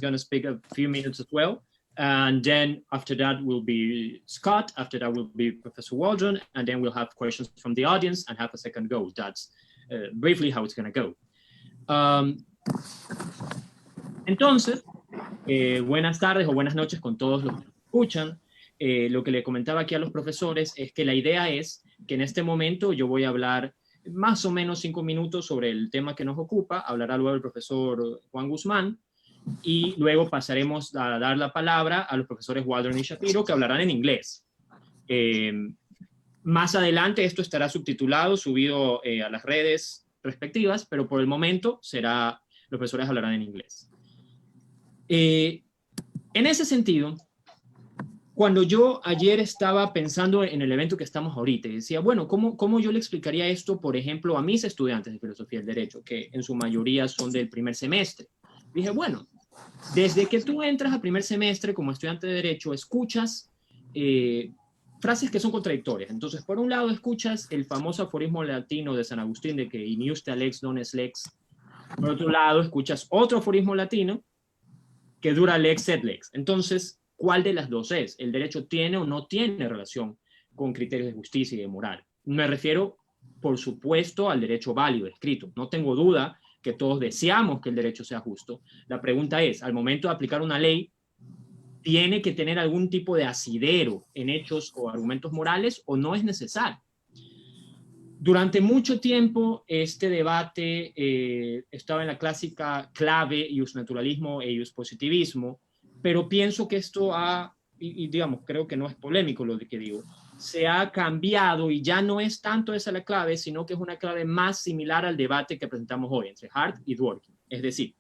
going to speak a few minutes as well. And then after that will be Scott, after that will be Professor Waldron, and then we'll have questions from the audience and have a second go. That's briefly how it's going to go. Entonces, buenas tardes o buenas noches con todos los que escuchan. Lo que le comentaba aquí a los profesores es que la idea es que en este momento yo voy a hablar más o menos 5 minutos sobre el tema que nos ocupa, hablará luego el profesor Juan Guzmán, y luego pasaremos a dar la palabra a los profesores Waldron y Shapiro, que hablarán en inglés. Más adelante esto estará subtitulado, subido a las redes respectivas, pero por el momento los profesores hablarán en inglés. En ese sentido, cuando yo ayer estaba pensando en el evento que estamos ahorita, decía, bueno, ¿cómo yo le explicaría esto, por ejemplo, a mis estudiantes de Filosofía del Derecho, que en su mayoría son del primer semestre? Dije, bueno, desde que tú entras al primer semestre como estudiante de Derecho, escuchas frases que son contradictorias. Entonces, por un lado, escuchas el famoso aforismo latino de San Agustín de que in justa lex non est lex. Por otro lado, escuchas otro aforismo latino que dura lex sed lex. Entonces, ¿cuál de las dos es? ¿El derecho tiene o no tiene relación con criterios de justicia y de moral? Me refiero, por supuesto, al derecho válido, escrito. No tengo duda que todos deseamos que el derecho sea justo. La pregunta es, al momento de aplicar una ley, ¿tiene que tener algún tipo de asidero en hechos o argumentos morales o no es necesario? Durante mucho tiempo este debate estaba en la clásica clave iusnaturalismo e iuspositivismo, pero pienso que esto digamos, creo que no es polémico lo que digo, se ha cambiado y ya no es tanto esa la clave, sino que es una clave más similar al debate que presentamos hoy entre Hart y Dworkin. Es decir,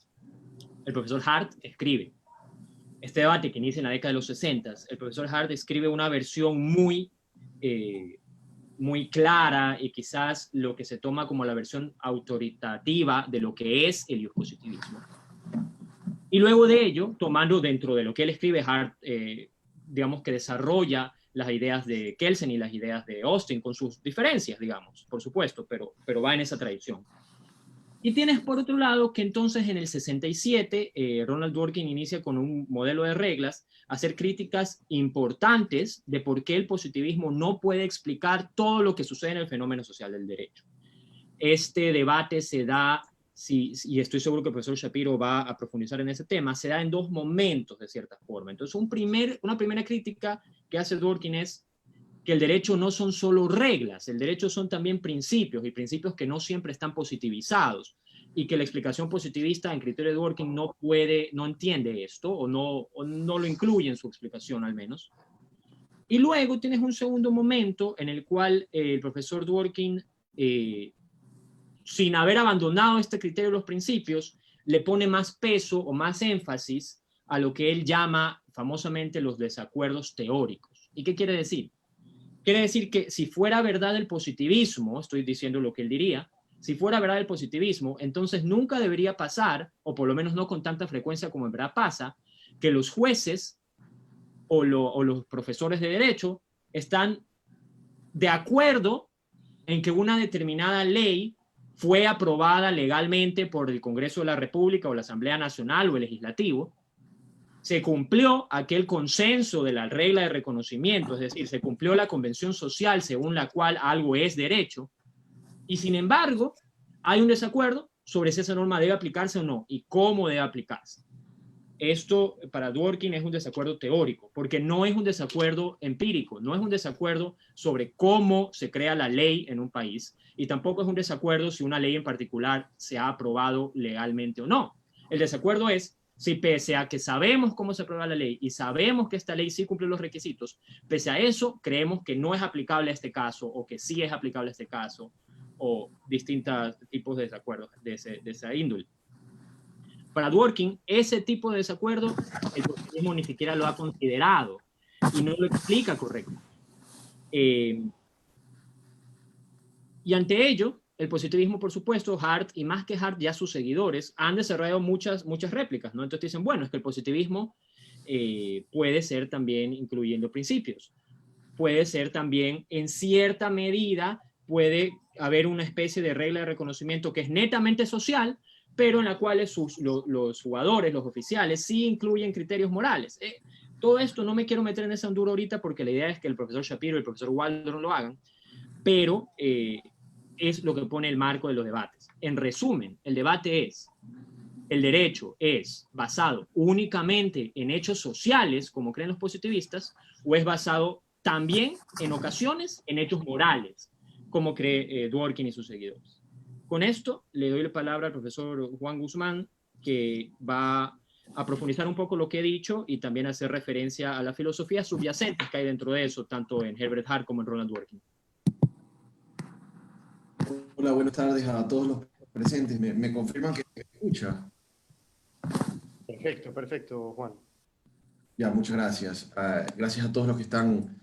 el profesor Hart escribe, este debate que inicia en la década de los 60, el profesor Hart escribe una versión muy clara y quizás lo que se toma como la versión autoritativa de lo que es el iuspositivismo. Y luego de ello, tomando dentro de lo que él escribe, Hart, digamos que desarrolla las ideas de Kelsen y las ideas de Austin, con sus diferencias, digamos, por supuesto, pero va en esa tradición. Y tienes por otro lado que entonces en el 67, Ronald Dworkin inicia con un modelo de reglas, hacer críticas importantes de por qué el positivismo no puede explicar todo lo que sucede en el fenómeno social del derecho. Este debate se da, y estoy seguro que el profesor Shapiro va a profundizar en ese tema, se da en dos momentos de cierta forma. Entonces una primera crítica que hace Dworkin es que el derecho no son solo reglas, el derecho son también principios, y principios que no siempre están positivizados, y que la explicación positivista en criterio de Dworkin no entiende esto, o no lo incluye en su explicación al menos. Y luego tienes un segundo momento en el cual el profesor Dworkin, sin haber abandonado este criterio de los principios, le pone más peso o más énfasis a lo que él llama famosamente los desacuerdos teóricos. ¿Y qué quiere decir? Quiere decir que si fuera verdad el positivismo, estoy diciendo lo que él diría, si fuera verdad el positivismo, entonces nunca debería pasar, o por lo menos no con tanta frecuencia como en verdad pasa, que los jueces o los profesores de derecho están de acuerdo en que una determinada ley fue aprobada legalmente por el Congreso de la República o la Asamblea Nacional o el Legislativo, se cumplió aquel consenso de la regla de reconocimiento, es decir, se cumplió la convención social según la cual algo es derecho, y sin embargo hay un desacuerdo sobre si esa norma debe aplicarse o no, y cómo debe aplicarse. Esto para Dworkin es un desacuerdo teórico, porque no es un desacuerdo empírico, no es un desacuerdo sobre cómo se crea la ley en un país, y tampoco es un desacuerdo si una ley en particular se ha aprobado legalmente o no. El desacuerdo es si pese a que sabemos cómo se aprueba la ley y sabemos que esta ley sí cumple los requisitos, pese a eso creemos que no es aplicable a este caso o que sí es aplicable a este caso, o distintos tipos de desacuerdos de esa índole. Para Dworkin, ese tipo de desacuerdo el positivismo ni siquiera lo ha considerado y no lo explica correctamente. Y ante ello, el positivismo, por supuesto, Hart, y más que Hart, ya sus seguidores, han desarrollado muchas réplicas, ¿no? Entonces dicen, bueno, es que el positivismo puede ser también incluyendo principios. Puede ser también, en cierta medida, puede haber una especie de regla de reconocimiento que es netamente social, pero en la cual los jugadores, los oficiales, sí incluyen criterios morales. Todo esto no me quiero meter en ese hondura ahorita porque la idea es que el profesor Shapiro y el profesor Waldron lo hagan, pero es lo que pone el marco de los debates. En resumen, el debate es: ¿el derecho es basado únicamente en hechos sociales, como creen los positivistas, o es basado también, en ocasiones, en hechos morales, como cree Dworkin y sus seguidores? Con esto le doy la palabra al profesor Juan Guzmán, que va a profundizar un poco lo que he dicho y también hacer referencia a la filosofía subyacente que hay dentro de eso, tanto en Herbert Hart como en Ronald Dworkin. Hola, buenas tardes a todos los presentes. ¿Me confirman que se escucha? Perfecto, perfecto, Juan. Ya, muchas gracias. Gracias a todos los que están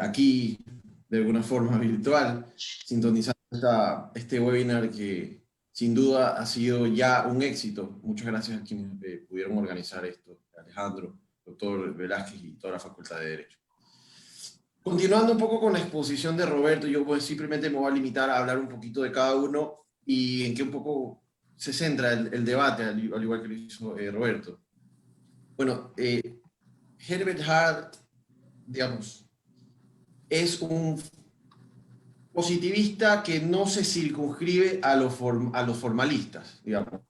aquí de alguna forma virtual, sintonizando este webinar que sin duda ha sido ya un éxito. Muchas gracias a quienes pudieron organizar esto, Alejandro, doctor Velázquez y toda la Facultad de Derecho. Continuando un poco con la exposición de Roberto, yo pues simplemente me voy a limitar a hablar un poquito de cada uno y en qué un poco se centra el debate, al igual que lo hizo Roberto. Bueno, Herbert Hart, digamos, es un positivista que no se circunscribe a los formalistas, digamos.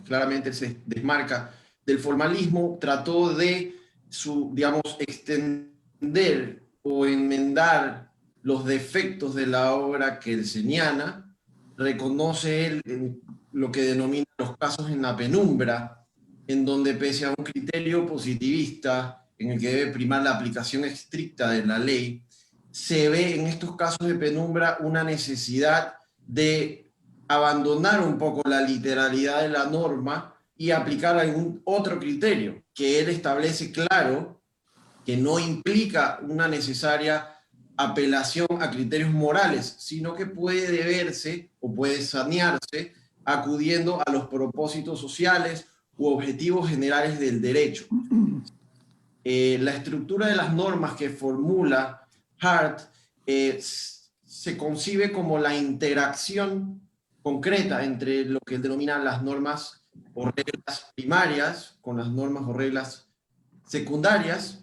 Claramente se desmarca del formalismo, trató de, digamos, extender o enmendar los defectos de la obra que él señala, reconoce él lo que denomina los casos en la penumbra, en donde pese a un criterio positivista en el que debe primar la aplicación estricta de la ley, se ve en estos casos de penumbra una necesidad de abandonar un poco la literalidad de la norma y aplicar algún otro criterio que él establece claro, que no implica una necesaria apelación a criterios morales, sino que puede deberse o puede sanearse acudiendo a los propósitos sociales u objetivos generales del derecho. La estructura de las normas que formula Hart se concibe como la interacción concreta entre lo que él denomina las normas o reglas primarias con las normas o reglas secundarias,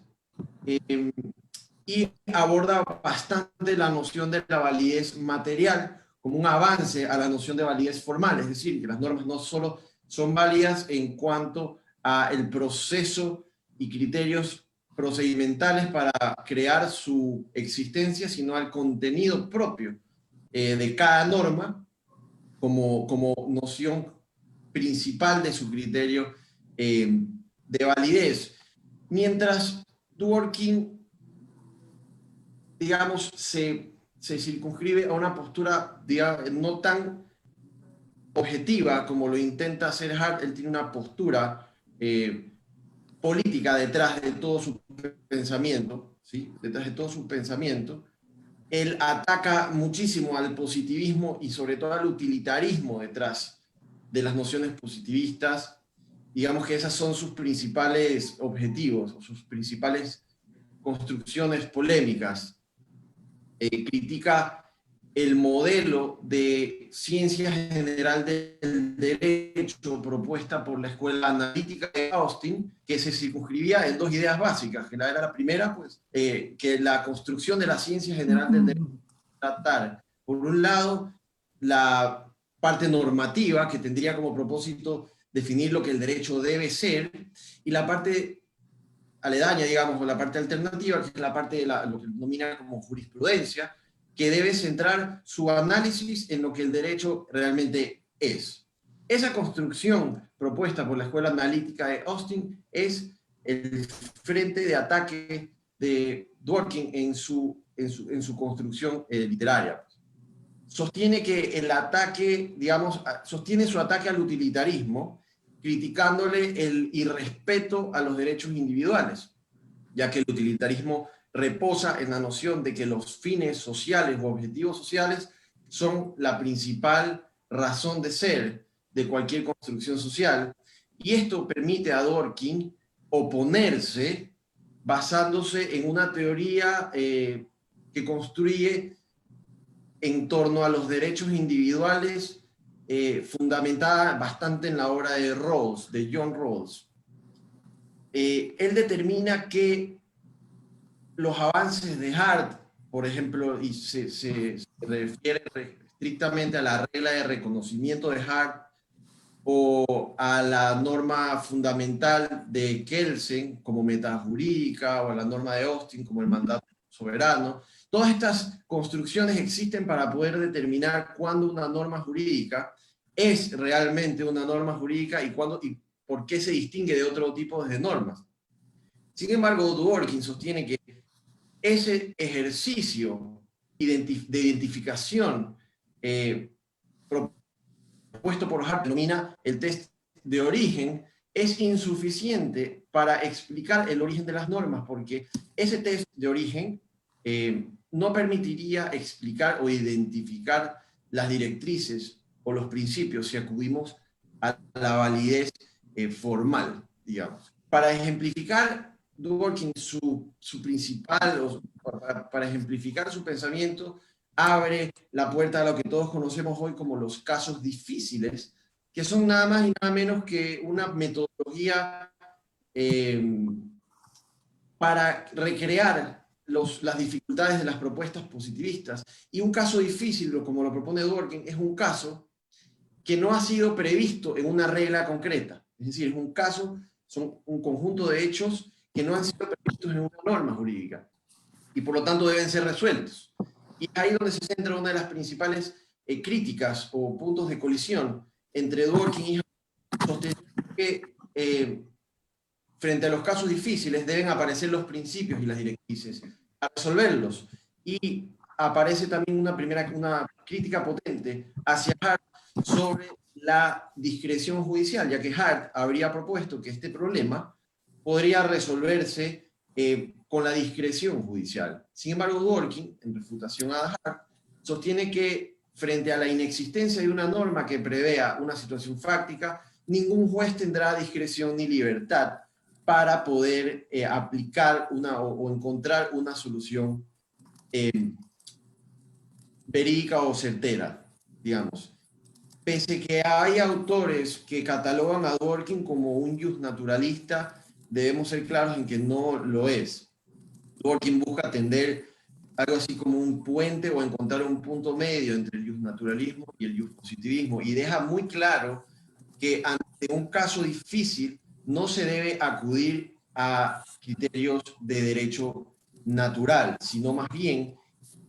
y aborda bastante la noción de la validez material como un avance a la noción de validez formal, es decir, que las normas no solo son válidas en cuanto a el proceso y criterios procedimentales para crear su existencia, sino al contenido propio de cada norma como noción principal de su criterio de validez. Mientras Dworkin, digamos, se circunscribe a una postura, digamos, no tan objetiva como lo intenta hacer Hart. Él tiene una postura política detrás de todo su pensamiento, ¿sí? Detrás de todo su pensamiento. Él ataca muchísimo al positivismo y sobre todo al utilitarismo detrás de las nociones positivistas. Digamos que esas son sus principales objetivos, o sus principales construcciones polémicas. Critica el modelo de ciencia general del derecho propuesta por la Escuela Analítica de Austin, que se circunscribía en dos ideas básicas, que era la primera, pues, que la construcción de la ciencia general del derecho tratar, por un lado, la parte normativa, que tendría como propósito definir lo que el derecho debe ser, y la parte aledaña, digamos, o la parte alternativa, que es la parte de lo que denomina como jurisprudencia, que debe centrar su análisis en lo que el derecho realmente es. Esa construcción propuesta por la Escuela Analítica de Austin es el frente de ataque de Dworkin en su construcción literaria. Sostiene que el ataque, digamos, sostiene su ataque al utilitarismo, criticándole el irrespeto a los derechos individuales, ya que el utilitarismo reposa en la noción de que los fines sociales o objetivos sociales son la principal razón de ser de cualquier construcción social, y esto permite a Dworkin oponerse basándose en una teoría que construye en torno a los derechos individuales fundamentada bastante en la obra de Rawls, de John Rawls. Él determina que los avances de Hart, por ejemplo, y se refiere estrictamente a la regla de reconocimiento de Hart o a la norma fundamental de Kelsen como metajurídica o a la norma de Austin como el mandato soberano. Todas estas construcciones existen para poder determinar cuándo una norma jurídica es realmente una norma jurídica y por qué se distingue de otro tipo de normas. Sin embargo, Dworkin sostiene que ese ejercicio de identificación propuesto por Hart, denomina el test de origen, es insuficiente para explicar el origen de las normas, porque ese test de origen no permitiría explicar o identificar las directrices o los principios si acudimos a la validez formal, digamos. Para ejemplificar Dworkin para ejemplificar su pensamiento, abre la puerta a lo que todos conocemos hoy como los casos difíciles, que son nada más y nada menos que una metodología para recrear las dificultades de las propuestas positivistas. Y un caso difícil, como lo propone Dworkin, es un caso que no ha sido previsto en una regla concreta. Es decir, es un caso, son un conjunto de hechos que no han sido previstos en una norma jurídica y por lo tanto deben ser resueltos. Y ahí donde se centra una de las principales críticas o puntos de colisión entre Dworkin y Hart, sosteniendo que frente a los casos difíciles deben aparecer los principios y las directrices a resolverlos. Y aparece también una crítica potente hacia Hart sobre la discreción judicial, ya que Hart habría propuesto que este problema podría resolverse con la discreción judicial. Sin embargo, Dworkin, en refutación a Hart, sostiene que frente a la inexistencia de una norma que prevea una situación fáctica, ningún juez tendrá discreción ni libertad para poder aplicar o encontrar una solución verídica o certera, digamos. Pese que hay autores que catalogan a Dworkin como un justnaturalista, debemos ser claros en que no lo es. Dworkin busca tender algo así como un puente o encontrar un punto medio entre el justnaturalismo y el justpositivismo, y deja muy claro que ante un caso difícil no se debe acudir a criterios de derecho natural, sino más bien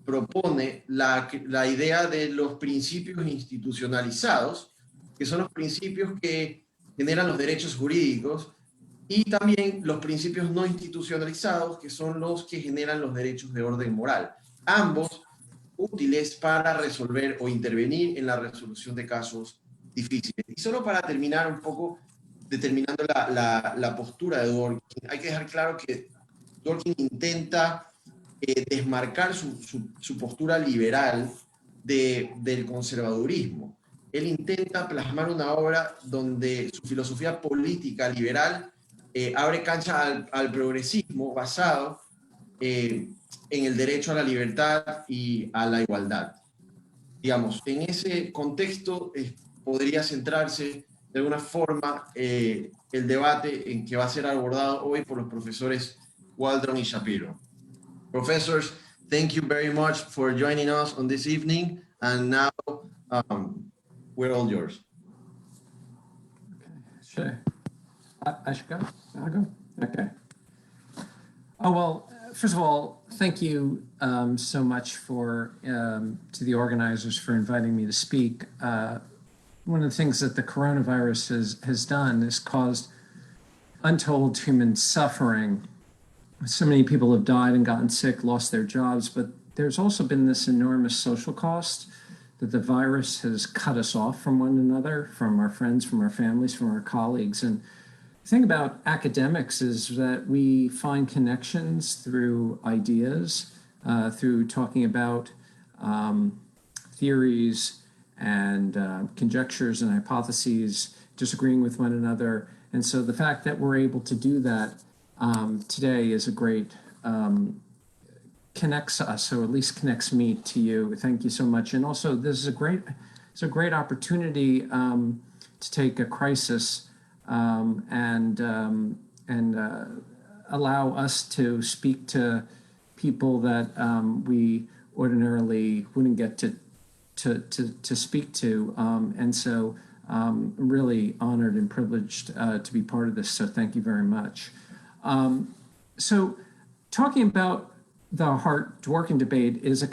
propone la idea de los principios institucionalizados, que son los principios que generan los derechos jurídicos, y también los principios no institucionalizados, que son los que generan los derechos de orden moral. Ambos útiles para resolver o intervenir en la resolución de casos difíciles. Y solo para terminar un poco, determinando la postura de Dworkin, hay que dejar claro que Dworkin intenta desmarcar su postura liberal del conservadurismo. Él intenta plasmar una obra donde su filosofía política liberal abre cancha al progresismo basado en el derecho a la libertad y a la igualdad. Digamos, en ese contexto podría centrarse de alguna forma el debate en que va a ser abordado hoy por los profesores Waldron y Shapiro. Professors, thank you very much for joining us on this evening, and now we're all yours. Sure. I should go? I'll go? Okay. Oh, well, first of all, thank you so much to the organizers for inviting me to speak. One of the things that the coronavirus has done is caused untold human suffering. So many people have died and gotten sick, lost their jobs, but there's also been this enormous social cost that the virus has cut us off from one another, from our friends, from our families, from our colleagues. And the thing about academics is that we find connections through ideas, through talking about theories and conjectures and hypotheses, disagreeing with one another. And so the fact that we're able to do that today is a great, connects us, or at least connects me to you. Thank you so much. And also, this is a great it's a great opportunity to take a crisis and allow us to speak to people that we ordinarily wouldn't get to speak to. And so I'm really honored and privileged to be part of this. So thank you very much. So talking about the Hart-Dworkin debate is a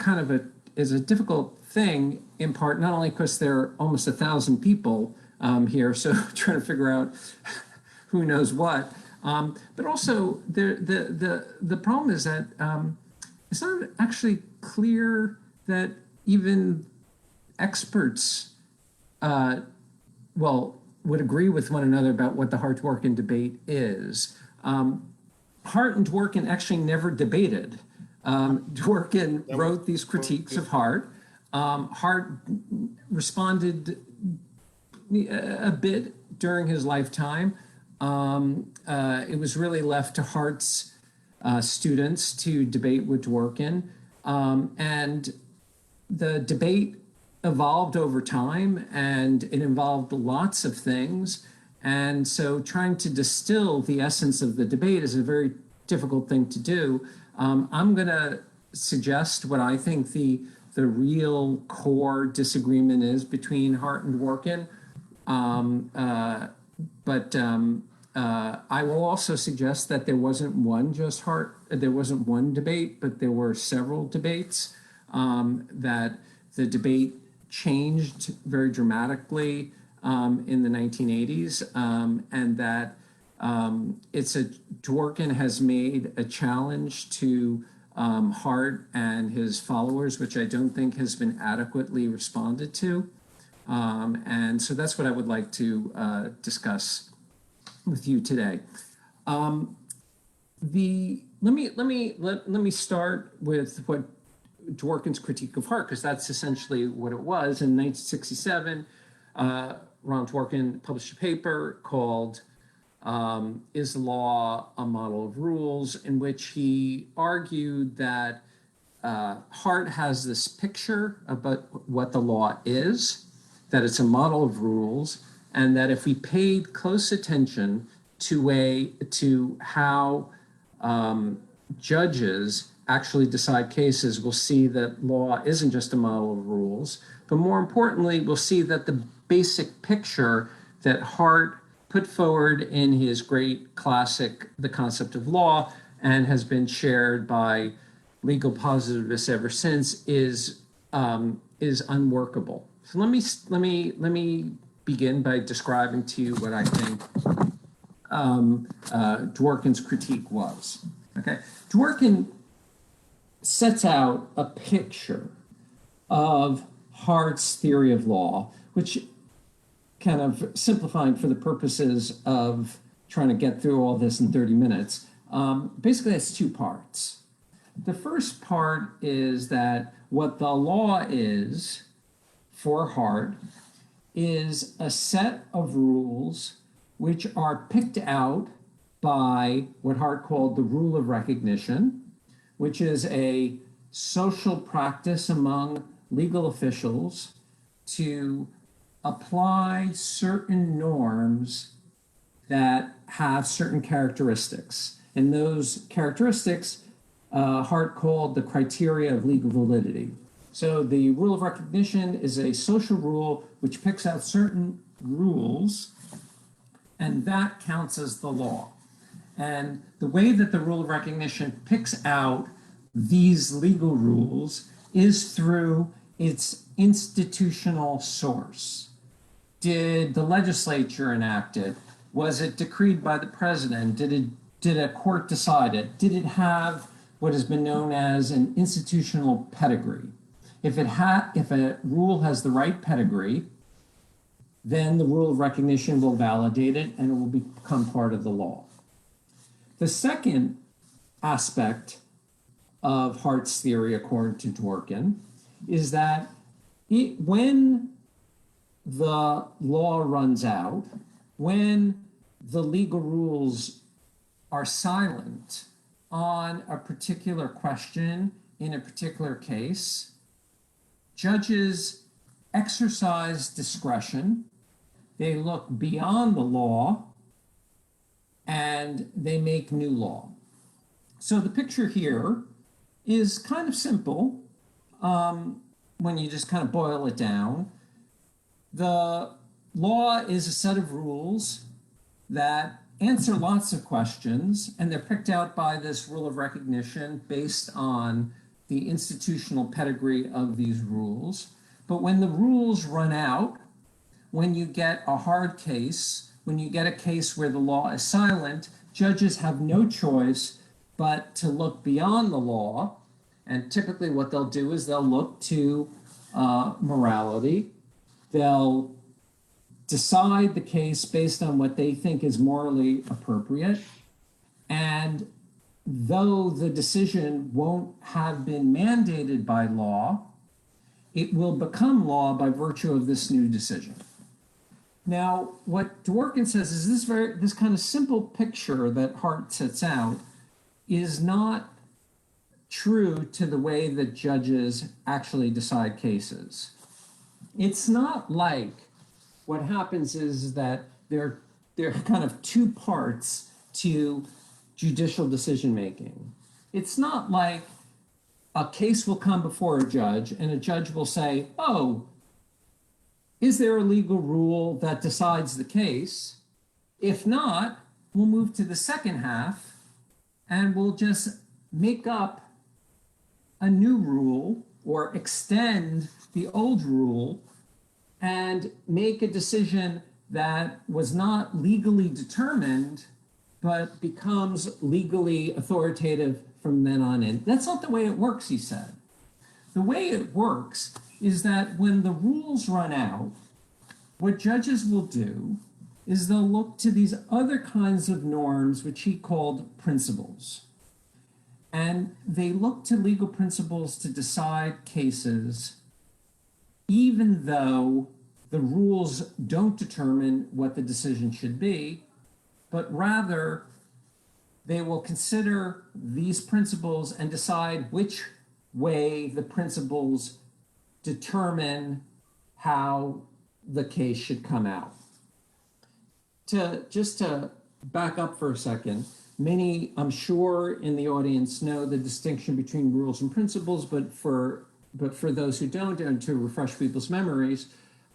difficult thing, in part not only because there are almost 1,000 people here, so trying to figure out who knows what, but also the problem is that it's not actually clear that even experts would agree with one another about what the Hart-Dworkin debate is. Hart and Dworkin actually never debated. Dworkin wrote these critiques of Hart. Hart responded a bit during his lifetime. It was really left to Hart's students to debate with Dworkin. And the debate evolved over time, and it involved lots of things. And so trying to distill the essence of the debate is a very difficult thing to do. I'm going to suggest what I think the real core disagreement is between Hart and Dworkin. But I will also suggest that there wasn't one debate, but there were several debates, that the debate changed very dramatically in the 1980s, and that Dworkin has made a challenge to Hart and his followers, which I don't think has been adequately responded to. And so that's what I would like to discuss with you today. Let me start with what Dworkin's critique of Hart, because that's essentially what it was. In 1967, Ron Dworkin published a paper called Is Law a Model of Rules?, in which he argued that Hart has this picture about what the law is, that it's a model of rules, and that if we paid close attention to how judges actually decide cases, we'll see that law isn't just a model of rules, but more importantly, we'll see that the basic picture that Hart put forward in his great classic, The Concept of Law, and has been shared by legal positivists ever since, is unworkable. So let me begin by describing to you what I think Dworkin's critique was. Okay, Dworkin sets out a picture of Hart's theory of law, which, kind of simplifying for the purposes of trying to get through all this in 30 minutes, basically has two parts. The first part is that what the law is for Hart is a set of rules which are picked out by what Hart called the rule of recognition, which is a social practice among legal officials to apply certain norms that have certain characteristics. And those characteristics Hart called the criteria of legal validity. So the rule of recognition is a social rule which picks out certain rules, and that counts as the law. And the way that the rule of recognition picks out these legal rules is through its institutional source. Did the legislature enact it? Was it decreed by the president? Did a court decide it? Did it have what has been known as an institutional pedigree? If a rule has the right pedigree, then the rule of recognition will validate it and it will become part of the law. The second aspect of Hart's theory, according to Dworkin, is that when the law runs out, when the legal rules are silent on a particular question in a particular case, judges exercise discretion, they look beyond the law, and they make new law. So the picture here is kind of simple when you just kind of boil it down. The law is a set of rules that answer lots of questions, and they're picked out by this rule of recognition based on the institutional pedigree of these rules. But when the rules run out, when you get a hard case, when you get a case where the law is silent, judges have no choice but to look beyond the law. And typically what they'll do is they'll look to morality. They'll decide the case based on what they think is morally appropriate. And though the decision won't have been mandated by law, it will become law by virtue of this new decision. Now, what Dworkin says is this kind of simple picture that Hart sets out is not true to the way that judges actually decide cases. It's not like what happens is that there are kind of two parts to judicial decision making. It's not like a case will come before a judge and a judge will say, oh, is there a legal rule that decides the case? If not, we'll move to the second half and we'll just make up a new rule or extend the old rule and make a decision that was not legally determined, but becomes legally authoritative from then on in. That's not the way it works, he said. The way it works is that when the rules run out, what judges will do is they'll look to these other kinds of norms, which he called principles. And they look to legal principles to decide cases, even though the rules don't determine what the decision should be, but rather they will consider these principles and decide which way the principles determine how the case should come out. Just to back up for a second, many, I'm sure, in the audience know the distinction between rules and principles, but for those who don't, and to refresh people's memories,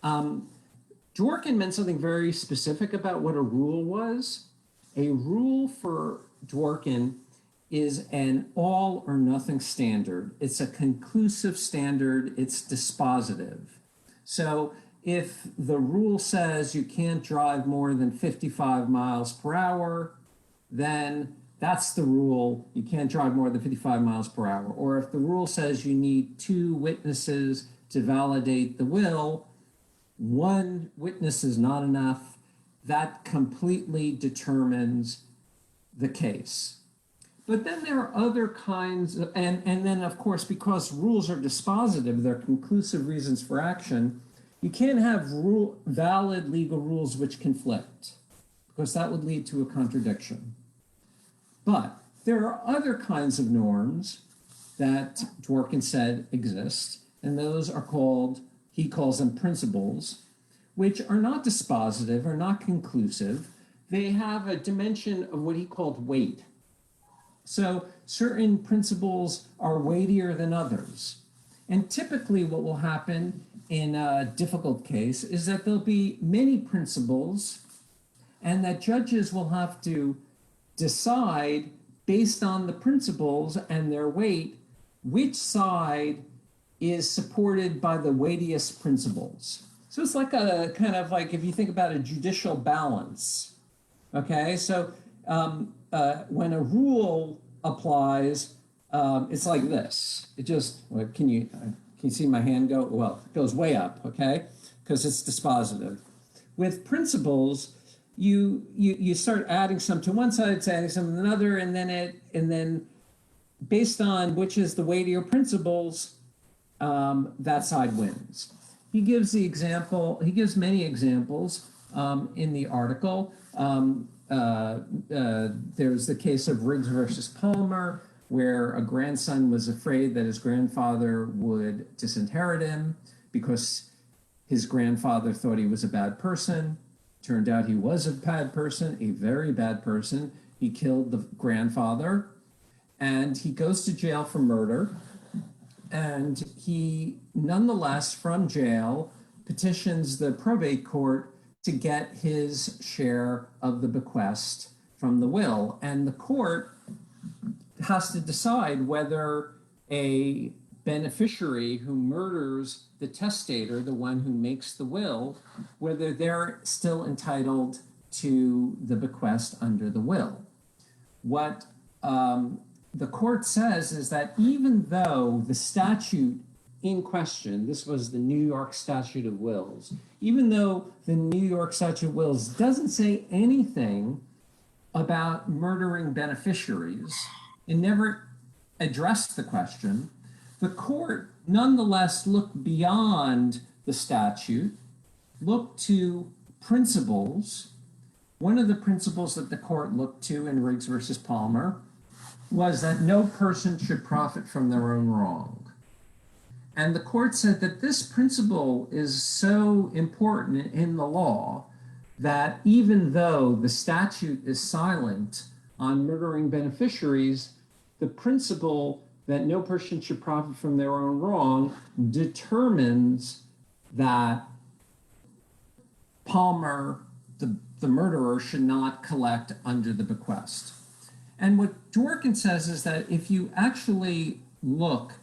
Dworkin meant something very specific about what a rule was. A rule for Dworkin is an all or nothing standard. It's a conclusive standard. It's dispositive. So if the rule says you can't drive more than 55 miles per hour, then that's the rule. You can't drive more than 55 miles per hour. Or if the rule says you need 2 witnesses to validate the will, 1 witness is not enough. That completely determines the case. But then there are other kinds of, and then of course, because rules are dispositive, they're conclusive reasons for action, you can't have valid legal rules which conflict, because that would lead to a contradiction. But there are other kinds of norms that Dworkin said exist, and those are called, he calls them principles, which are not dispositive, are not conclusive. They have a dimension of what he called weight. So certain principles are weightier than others. And typically what will happen in a difficult case is that there'll be many principles and that judges will have to decide based on the principles and their weight, which side is supported by the weightiest principles. So it's like a kind of like, if you think about a judicial balance, okay? So when a rule applies, it's like this. It just, well, can you see my hand go? Well, it goes way up, okay? Because it's dispositive. With principles, you start adding some to one side, it's adding some to another, and then based on which is the weightier principles, that side wins. He gives many examples in the article. There's the case of Riggs versus Palmer, where a grandson was afraid that his grandfather would disinherit him because his grandfather thought he was a bad person. Turned out he was a bad person, a very bad person. He killed the grandfather, and he goes to jail for murder. And he, nonetheless, from jail, petitions the probate court to get his share of the bequest from the will. And the court has to decide whether a beneficiary who murders the testator, the one who makes the will, whether they're still entitled to the bequest under the will. What the court says is that even though the statute in question, this was the New York Statute of Wills, even though the New York Statute of Wills doesn't say anything about murdering beneficiaries, it never addressed the question, the court nonetheless looked beyond the statute, looked to principles. One of the principles that the court looked to in Riggs versus Palmer was that no person should profit from their own wrong. And the court said that this principle is so important in the law that even though the statute is silent on murdering beneficiaries, the principle that no person should profit from their own wrong determines that Palmer, the murderer, should not collect under the bequest. And what Dworkin says is that if you actually look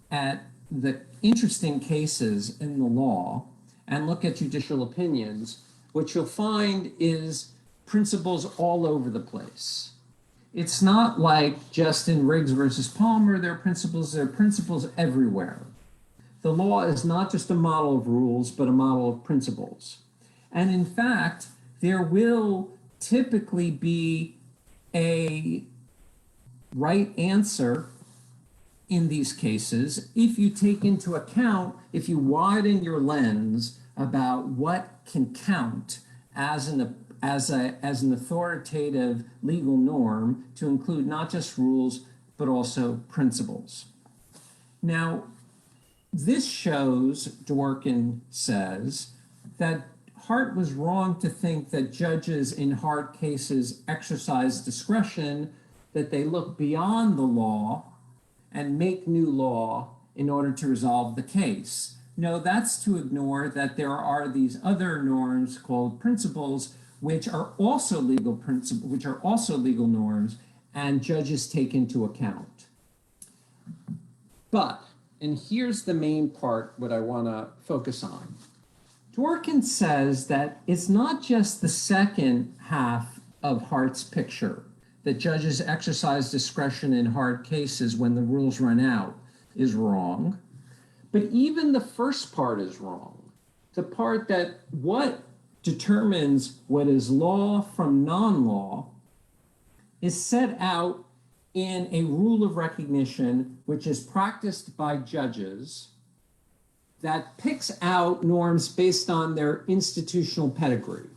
at the interesting cases in the law and look at judicial opinions, what you'll find is principles all over the place. It's not like just in Riggs versus Palmer, there are principles everywhere. The law is not just a model of rules, but a model of principles. And in fact, there will typically be a right answer in these cases if you take into account, if you widen your lens about what can count as an authoritative legal norm to include not just rules, but also principles. Now, this shows, Dworkin says, that Hart was wrong to think that judges in Hart cases exercise discretion, that they look beyond the law and make new law in order to resolve the case. No, that's to ignore that there are these other norms called principles, which are also legal norms, and judges take into account. But, and here's the main part what I want to focus on. Dworkin says that it's not just the second half of Hart's picture, that judges exercise discretion in hard cases when the rules run out is wrong, but even the first part is wrong. The part that what determines what is law from non-law is set out in a rule of recognition which is practiced by judges that picks out norms based on their institutional pedigree.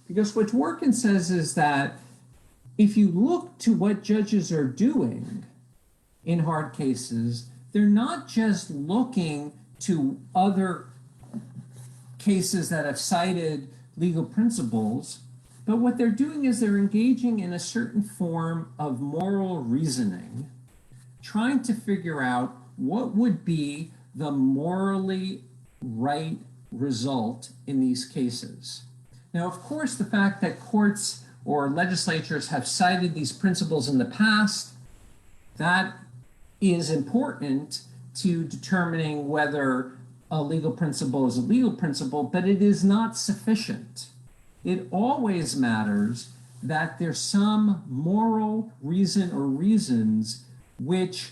Because what Dworkin says is that if you look to what judges are doing in hard cases, they're not just looking to other cases that have cited legal principles, but what they're doing is they're engaging in a certain form of moral reasoning, trying to figure out what would be the morally right result in these cases. Now, of course, the fact that courts or legislatures have cited these principles in the past, that is important to determining whether a legal principle is a legal principle, but it is not sufficient. It always matters that there's some moral reason or reasons which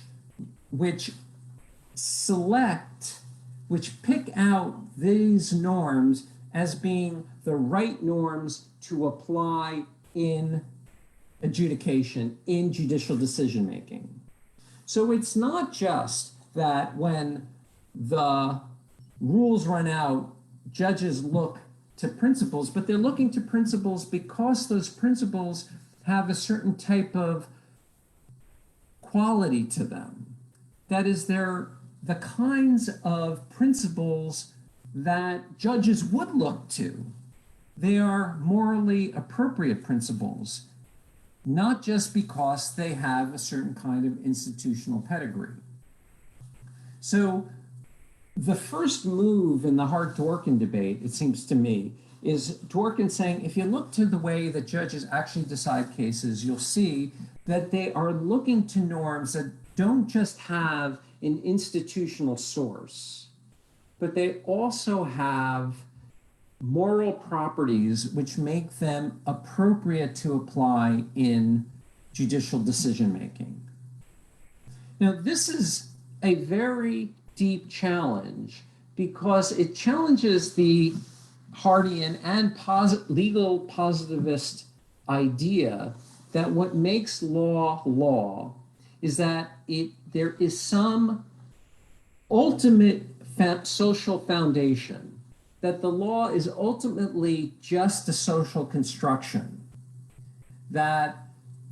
pick out these norms as being the right norms to apply in adjudication, in judicial decision-making. So it's not just that when the rules run out, judges look to principles, but they're looking to principles because those principles have a certain type of quality to them. That is, they're the kinds of principles that judges would look to. They are morally appropriate principles, not just because they have a certain kind of institutional pedigree. So the first move in the Hart-Dworkin debate, it seems to me, is Dworkin saying, if you look to the way that judges actually decide cases, you'll see that they are looking to norms that don't just have an institutional source, but they also have moral properties which make them appropriate to apply in judicial decision-making. Now, this is a very deep challenge because it challenges the Hartian and legal positivist idea that what makes law law is that there is some ultimate social foundation, that the law is ultimately just a social construction, that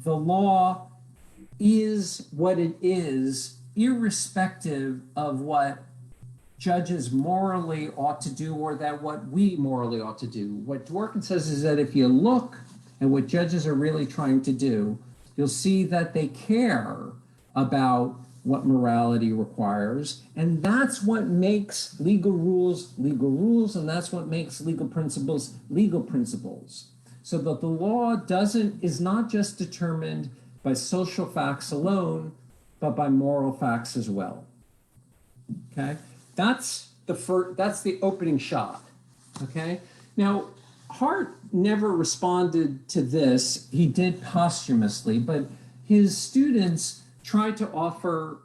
the law is what it is, irrespective of what judges morally ought to do or that what we morally ought to do. What Dworkin says is that if you look at what judges are really trying to do, you'll see that they care about what morality requires, and that's what makes legal rules, and that's what makes legal principles. So that the law is not just determined by social facts alone, but by moral facts as well. Okay, that's the opening shot. Okay, now Hart never responded to this. He did posthumously, but his students tried to offer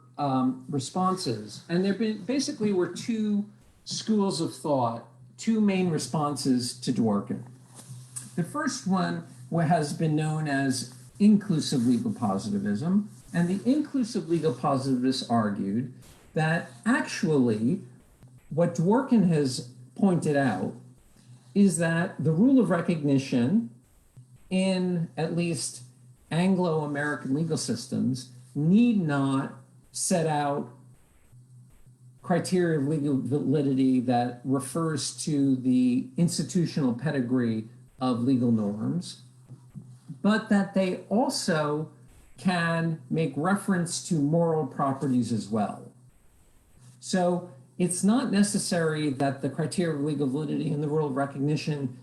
responses, and there basically were two schools of thought, two main responses to Dworkin. The first one has been known as inclusive legal positivism, and the inclusive legal positivists argued that actually what Dworkin has pointed out is that the rule of recognition in at least Anglo-American legal systems need not set out criteria of legal validity that refers to the institutional pedigree of legal norms, but that they also can make reference to moral properties as well. So it's not necessary that the criteria of legal validity in the rule of recognition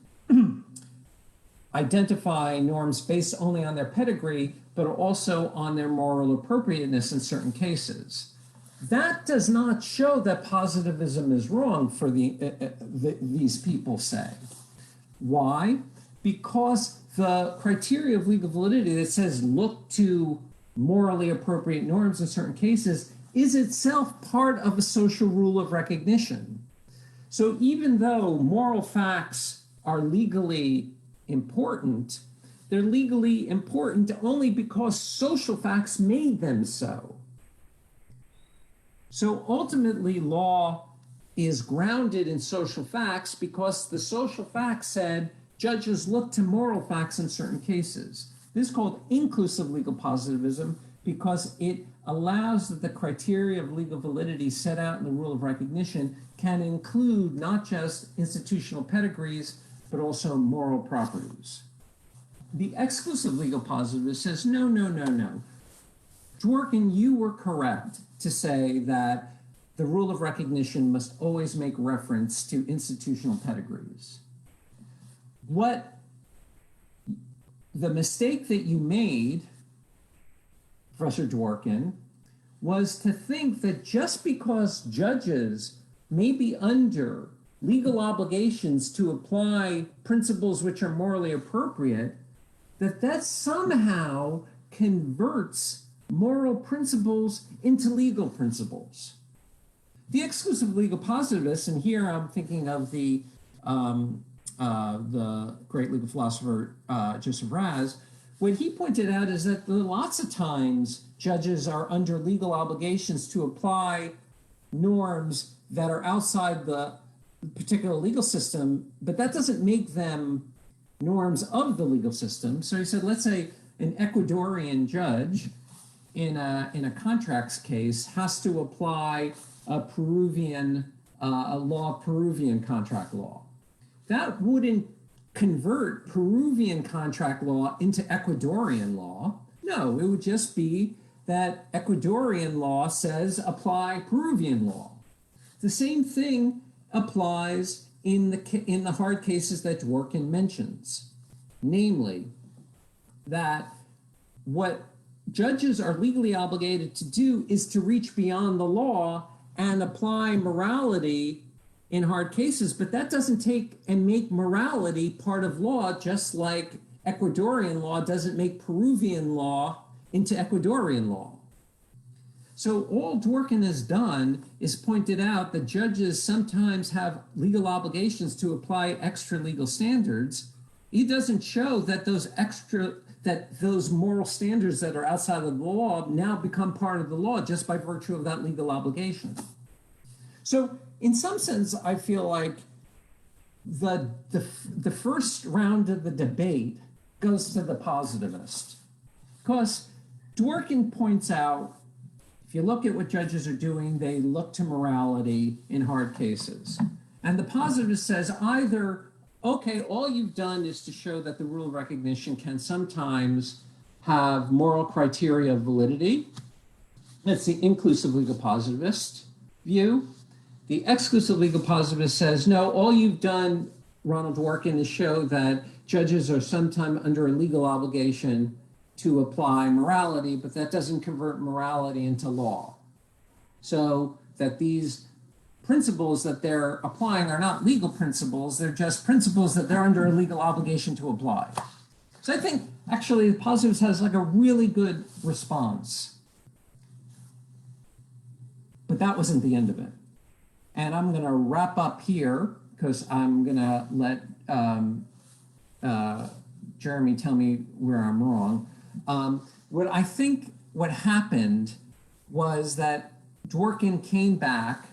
identify norms based only on their pedigree, but also on their moral appropriateness in certain cases. That does not show that positivism is wrong for these people say. Why? Because the criteria of legal validity that says look to morally appropriate norms in certain cases is itself part of a social rule of recognition. So even though moral facts are legally important, they're legally important only because social facts made them so. So ultimately, law is grounded in social facts because the social facts said judges look to moral facts in certain cases. This is called inclusive legal positivism because it allows that the criteria of legal validity set out in the rule of recognition can include not just institutional pedigrees, but also moral properties. The exclusive legal positivist says, no. Dworkin, you were correct to say that the rule of recognition must always make reference to institutional pedigrees. What the mistake that you made, Professor Dworkin, was to think that just because judges may be under legal obligations to apply principles which are morally appropriate, that somehow converts moral principles into legal principles. The exclusive legal positivists, and here I'm thinking of the great legal philosopher Joseph Raz, what he pointed out is that lots of times judges are under legal obligations to apply norms that are outside the particular legal system, but that doesn't make them norms of the legal system. So he said, let's say an Ecuadorian judge in a contracts case has to apply a Peruvian a law, Peruvian contract law. That wouldn't convert Peruvian contract law into Ecuadorian law. No, it would just be that Ecuadorian law says apply Peruvian law. The same thing applies in the hard cases that Dworkin mentions, namely that what judges are legally obligated to do is to reach beyond the law and apply morality in hard cases, but that doesn't take and make morality part of law, just like Ecuadorian law doesn't make Peruvian law into Ecuadorian law. So all Dworkin has done is pointed out that judges sometimes have legal obligations to apply extra legal standards. He doesn't show that those moral standards that are outside of the law now become part of the law just by virtue of that legal obligation. So in some sense, I feel like the first round of the debate goes to the positivist, because Dworkin points out, if you look at what judges are doing, they look to morality in hard cases. And the positivist says either, okay, all you've done is to show that the rule of recognition can sometimes have moral criteria of validity. That's the inclusive legal positivist view. The exclusive legal positivist says, no, all you've done, Ronald Dworkin, is show that judges are sometimes under a legal obligation to apply morality, but that doesn't convert morality into law. So that these principles that they're applying are not legal principles, they're just principles that they're under a legal obligation to apply. So I think actually the positivist has like a really good response. But that wasn't the end of it. And I'm gonna wrap up here because I'm gonna let Jeremy tell me where I'm wrong. What happened was that Dworkin came back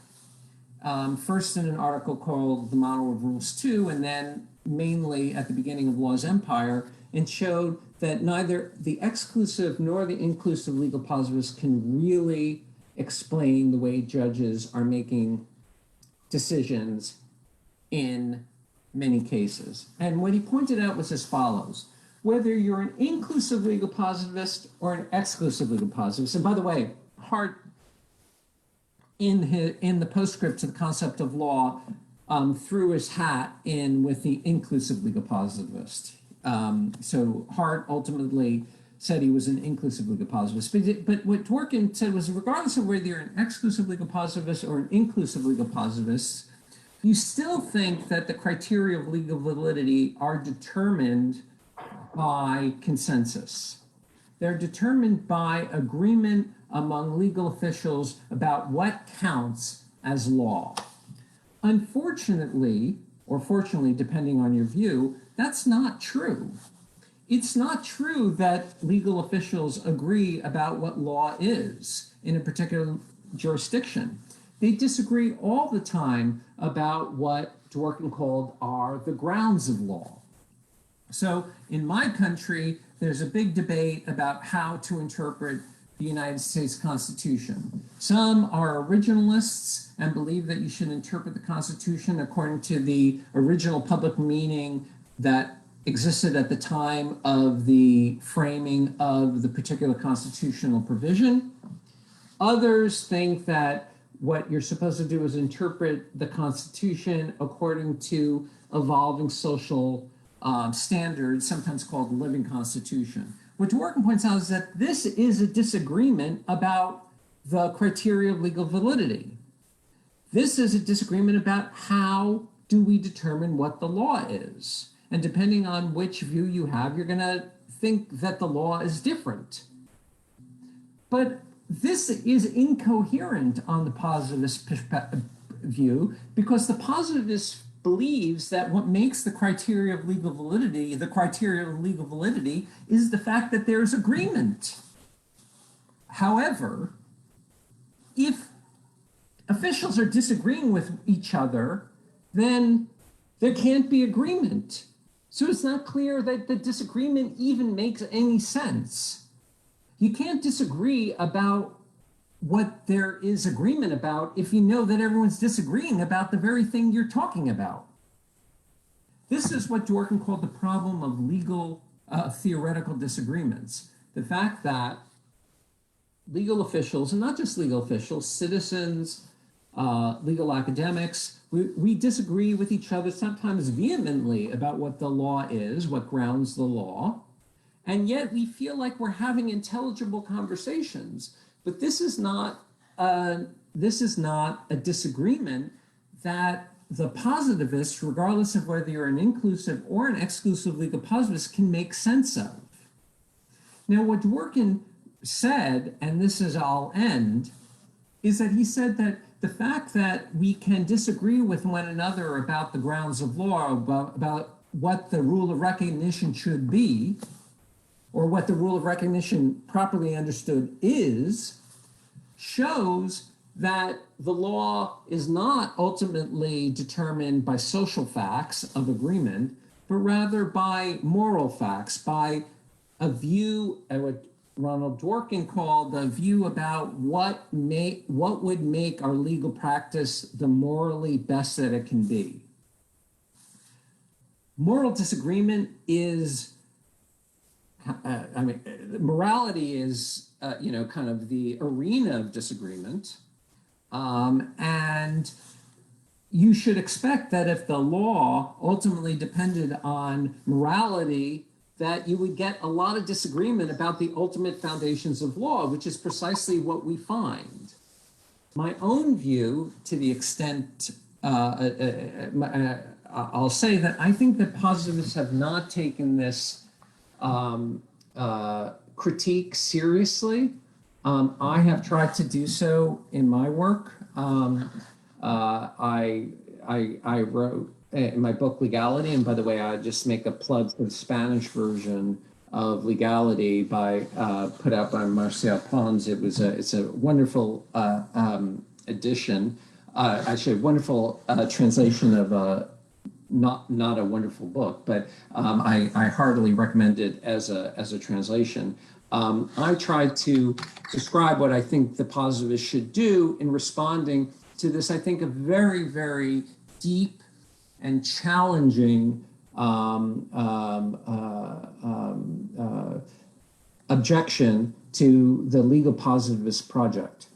first in an article called The Model of Rules 2, and then mainly at the beginning of Law's Empire, and showed that neither the exclusive nor the inclusive legal positivists can really explain the way judges are making decisions in many cases. And what he pointed out was as follows: whether you're an inclusive legal positivist or an exclusive legal positivist, and by the way, Hart, in the postscript to the concept of law, threw his hat in with the inclusive legal positivist. So Hart ultimately said he was an inclusive legal positivist. But what Dworkin said was, regardless of whether you're an exclusive legal positivist or an inclusive legal positivist, you still think that the criteria of legal validity are determined by consensus. They're determined by agreement among legal officials about what counts as law. Unfortunately, or fortunately, depending on your view, that's not true. It's not true that legal officials agree about what law is in a particular jurisdiction. They disagree all the time about what Dworkin called are the grounds of law. So in my country, there's a big debate about how to interpret the United States Constitution. Some are originalists and believe that you should interpret the Constitution according to the original public meaning that existed at the time of the framing of the particular constitutional provision. Others think that what you're supposed to do is interpret the Constitution according to evolving social standards, sometimes called the living constitution. What Dworkin points out is that this is a disagreement about the criteria of legal validity. This is a disagreement about how do we determine what the law is. And depending on which view you have, you're gonna think that the law is different. But this is incoherent on the positivist view, because the positivist believes that what makes the criteria of legal validity is the fact that there's agreement. However, if officials are disagreeing with each other, then there can't be agreement. So it's not clear that the disagreement even makes any sense. You can't disagree about what there is agreement about if you know that everyone's disagreeing about the very thing you're talking about. This is what Dworkin called the problem of legal theoretical disagreements. The fact that legal officials, and not just legal officials, citizens, legal academics, we disagree with each other sometimes vehemently about what the law is, what grounds the law, and yet we feel like we're having intelligible conversations. But this is not a disagreement that the positivists, regardless of whether you're an inclusive or an exclusive legal positivist, can make sense of. Now, what Dworkin said, and this is I'll end, is that he said that the fact that we can disagree with one another about the grounds of law, about what the rule of recognition should be, or what the rule of recognition properly understood is, shows that the law is not ultimately determined by social facts of agreement, but rather by moral facts, by a view, what Ronald Dworkin called the view about what would make our legal practice the morally best that it can be. Moral disagreement is, morality is, kind of the arena of disagreement. And you should expect that if the law ultimately depended on morality, that you would get a lot of disagreement about the ultimate foundations of law, which is precisely what we find. My own view, to the extent, I'll say that I think that positivists have not taken this critique seriously. I have tried to do so in my work. I wrote in my book Legality, and by the way, I just make a plug for the Spanish version of Legality put out by Marcel Pons. It's a wonderful edition, actually a wonderful translation of not a wonderful book, but I heartily recommend it as a translation. I tried to describe what I think the positivists should do in responding to this, I think, a very, very deep and challenging objection to the legal positivist project.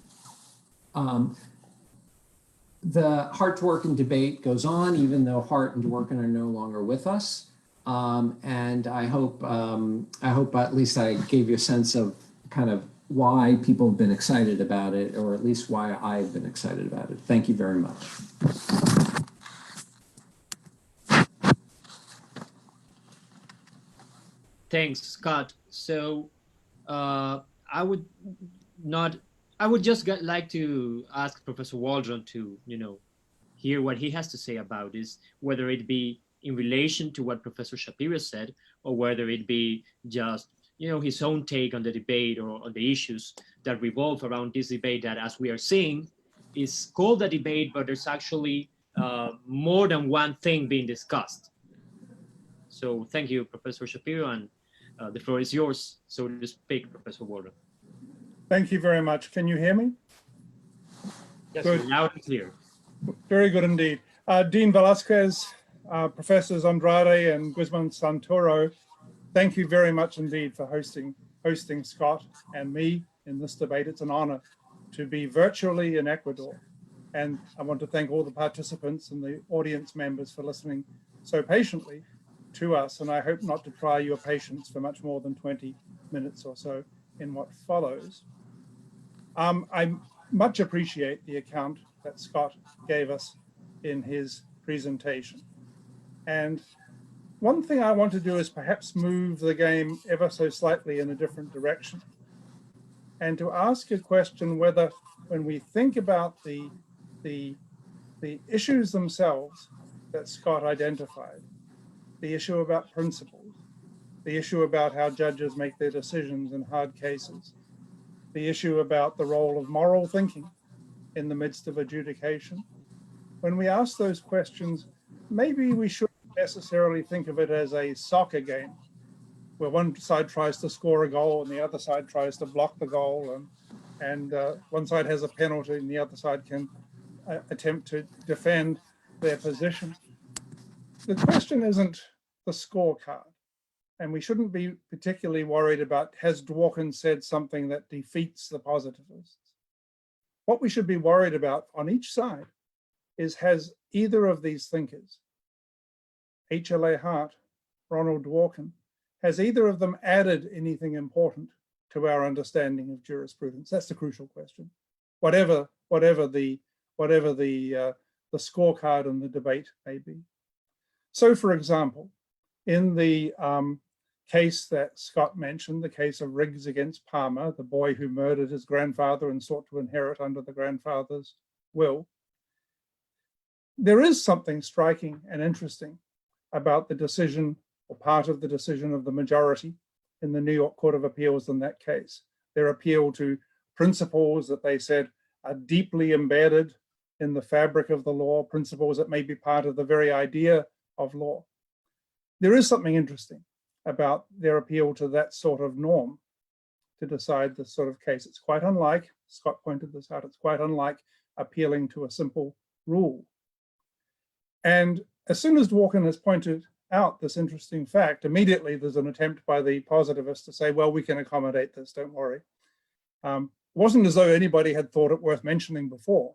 The Hart-Dworkin debate goes on, even though Hart and Dworkin are no longer with us. And I hope at least I gave you a sense of kind of why people have been excited about it, or at least why I've been excited about it. Thank you very much. Thanks, Scott. So I would just like to ask Professor Waldron to, hear what he has to say about this, whether it be in relation to what Professor Shapiro said, or whether it be just, his own take on the debate or on the issues that revolve around this debate that, as we are seeing, is called a debate, but there's actually more than one thing being discussed. So thank you, Professor Shapiro, and the floor is yours, so to speak, Professor Waldron. Thank you very much. Can you hear me? Yes, good. Loud and clear. Very good indeed. Dean Velasquez, Professors Andrade and Guzman Santoro, thank you very much indeed for hosting Scott and me in this debate. It's an honor to be virtually in Ecuador. And I want to thank all the participants and the audience members for listening so patiently to us. And I hope not to try your patience for much more than 20 minutes or so in what follows. I much appreciate the account that Scott gave us in his presentation. And one thing I want to do is perhaps move the game ever so slightly in a different direction, and to ask a question whether, when we think about the issues themselves that Scott identified, the issue about principles, the issue about how judges make their decisions in hard cases, the issue about the role of moral thinking in the midst of adjudication, when we ask those questions, maybe we shouldn't necessarily think of it as a soccer game where one side tries to score a goal and the other side tries to block the goal, and and one side has a penalty and the other side can attempt to defend their position. The question isn't the scorecard, and we shouldn't be particularly worried about, has Dworkin said something that defeats the positivists? What we should be worried about on each side is, has either of these thinkers, H.L.A. Hart, Ronald Dworkin, has either of them added anything important to our understanding of jurisprudence? That's the crucial question. Whatever the scorecard and the debate may be. So, for example, in the case that Scott mentioned, the case of Riggs against Palmer, the boy who murdered his grandfather and sought to inherit under the grandfather's will, there is something striking and interesting about the decision, or part of the decision, of the majority in the New York Court of Appeals in that case. Their appeal to principles that they said are deeply embedded in the fabric of the law, principles that may be part of the very idea of law. There is something interesting about their appeal to that sort of norm to decide this sort of case. It's quite unlike, Scott pointed this out, it's quite unlike appealing to a simple rule. And as soon as Dworkin has pointed out this interesting fact, immediately there's an attempt by the positivists to say, well, we can accommodate this, don't worry. It wasn't as though anybody had thought it worth mentioning before.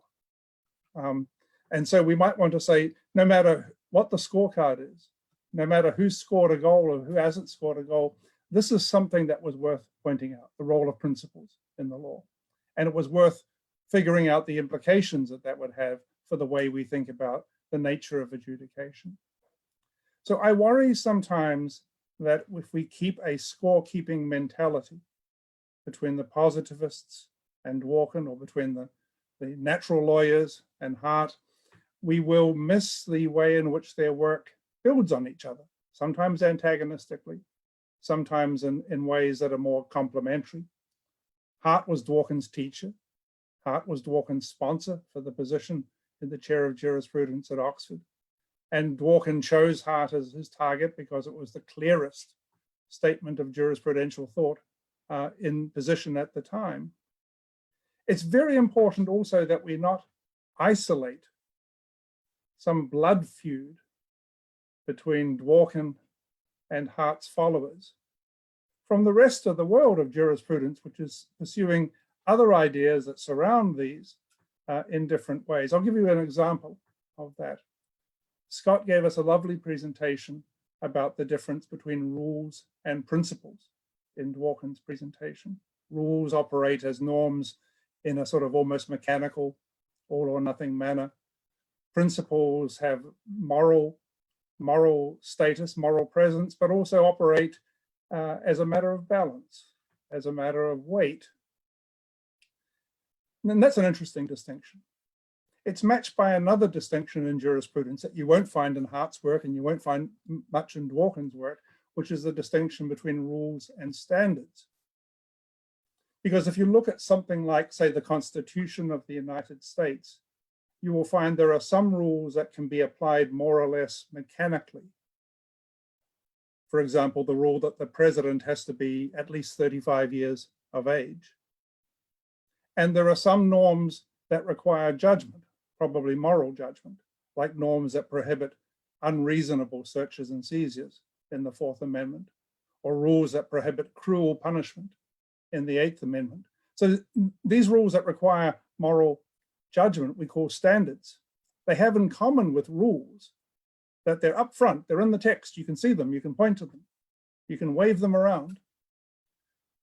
And so we might want to say, no matter what the scorecard is, no matter who scored a goal or who hasn't scored a goal, this is something that was worth pointing out, the role of principles in the law. And it was worth figuring out the implications that that would have for the way we think about the nature of adjudication. So I worry sometimes that if we keep a scorekeeping mentality between the positivists and Dworkin, or between the natural lawyers and Hart, we will miss the way in which their work builds on each other, sometimes antagonistically, sometimes in ways that are more complementary. Hart was Dworkin's teacher. Hart was Dworkin's sponsor for the position in the chair of jurisprudence at Oxford. And Dworkin chose Hart as his target because it was the clearest statement of jurisprudential thought in position at the time. It's very important also that we not isolate some blood feud between Dworkin and Hart's followers from the rest of the world of jurisprudence, which is pursuing other ideas that surround these in different ways. I'll give you an example of that. Scott gave us a lovely presentation about the difference between rules and principles in Dworkin's presentation. Rules operate as norms in a sort of almost mechanical, all or nothing manner. Principles have moral status, moral presence, but also operate as a matter of balance, as a matter of weight. And that's an interesting distinction. It's matched by another distinction in jurisprudence that you won't find in Hart's work and you won't find much in Dworkin's work, which is the distinction between rules and standards. Because if you look at something like, say, the Constitution of the United States, you will find there are some rules that can be applied more or less mechanically. For example, the rule that the president has to be at least 35 years of age. And there are some norms that require judgment, probably moral judgment, like norms that prohibit unreasonable searches and seizures in the Fourth Amendment, or rules that prohibit cruel punishment in the Eighth Amendment. So these rules that require moral judgment we call standards. They have in common with rules that they're up front, they're in the text, you can see them, you can point to them, you can wave them around.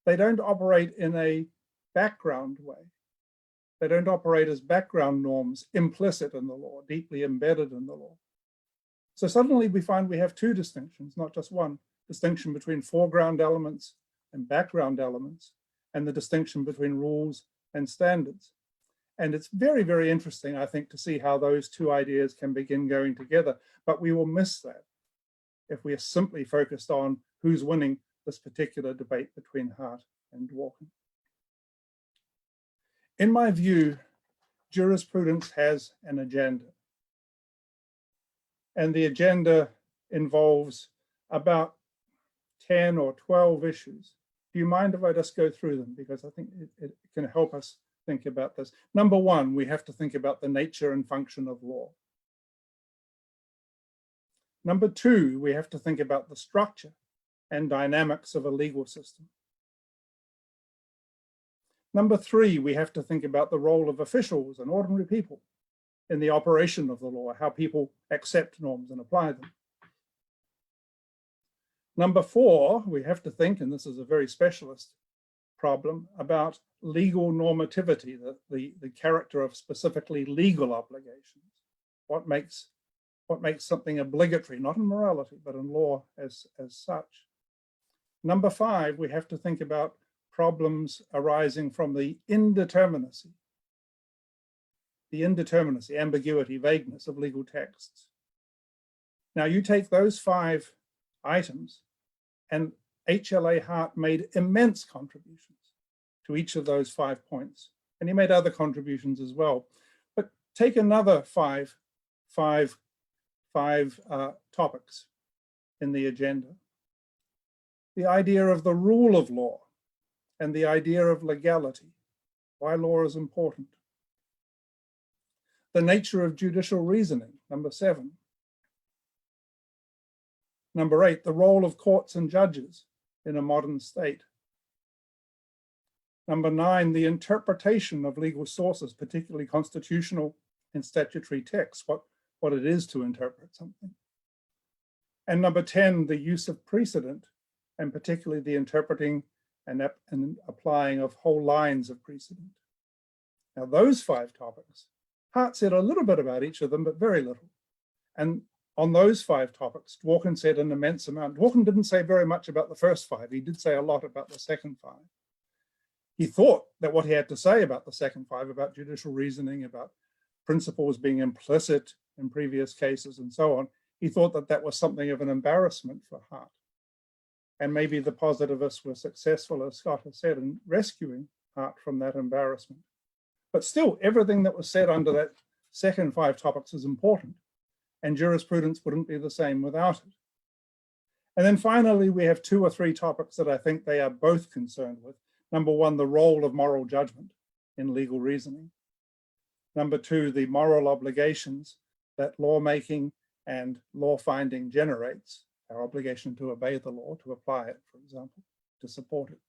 They don't operate in a background way. They don't operate as background norms implicit in the law, deeply embedded in the law. So suddenly we find we have two distinctions, not just one, distinction between foreground elements and background elements, and the distinction between rules and standards. And it's very, very interesting, I think, to see how those two ideas can begin going together, but we will miss that if we are simply focused on who's winning this particular debate between Hart and Dworkin. In my view, jurisprudence has an agenda. And the agenda involves about 10 or 12 issues Do you mind if I just go through them? Because I think it can help us think about this. Number one, we have to think about the nature and function of law. Number two, we have to think about the structure and dynamics of a legal system. Number three, we have to think about the role of officials and ordinary people in the operation of the law, how people accept norms and apply them. Number four, we have to think, and this is a very specialist problem, about legal normativity, the character of specifically legal obligations. What makes something obligatory, not in morality, but in law as such. Number five, we have to think about problems arising from the indeterminacy, ambiguity, vagueness of legal texts. Now you take those five items, and HLA Hart made immense contributions to each of those 5 points, and he made other contributions as well. But take another five topics in the agenda. The idea of the rule of law and the idea of legality, why law is important. The nature of judicial reasoning, number 7. Number 8, the role of courts and judges in a modern state. Number 9, the interpretation of legal sources, particularly constitutional and statutory texts, what it is to interpret something. And number 10, the use of precedent, and particularly the interpreting and applying of whole lines of precedent. Now those 5 topics, Hart said a little bit about each of them, but very little. And on those 5 topics, Dworkin said an immense amount. Dworkin didn't say very much about the first 5. He did say a lot about the second 5. He thought that what he had to say about the second 5, about judicial reasoning, about principles being implicit in previous cases and so on, he thought that that was something of an embarrassment for Hart. And maybe the positivists were successful, as Scott has said, in rescuing Hart from that embarrassment. But still, everything that was said under that second 5 topics is important, and jurisprudence wouldn't be the same without it. And then finally, we have 2 or 3 topics that I think they are both concerned with. Number 1, the role of moral judgment in legal reasoning. Number 2, the moral obligations that lawmaking and law finding generates, our obligation to obey the law, to apply it, for example, to support it.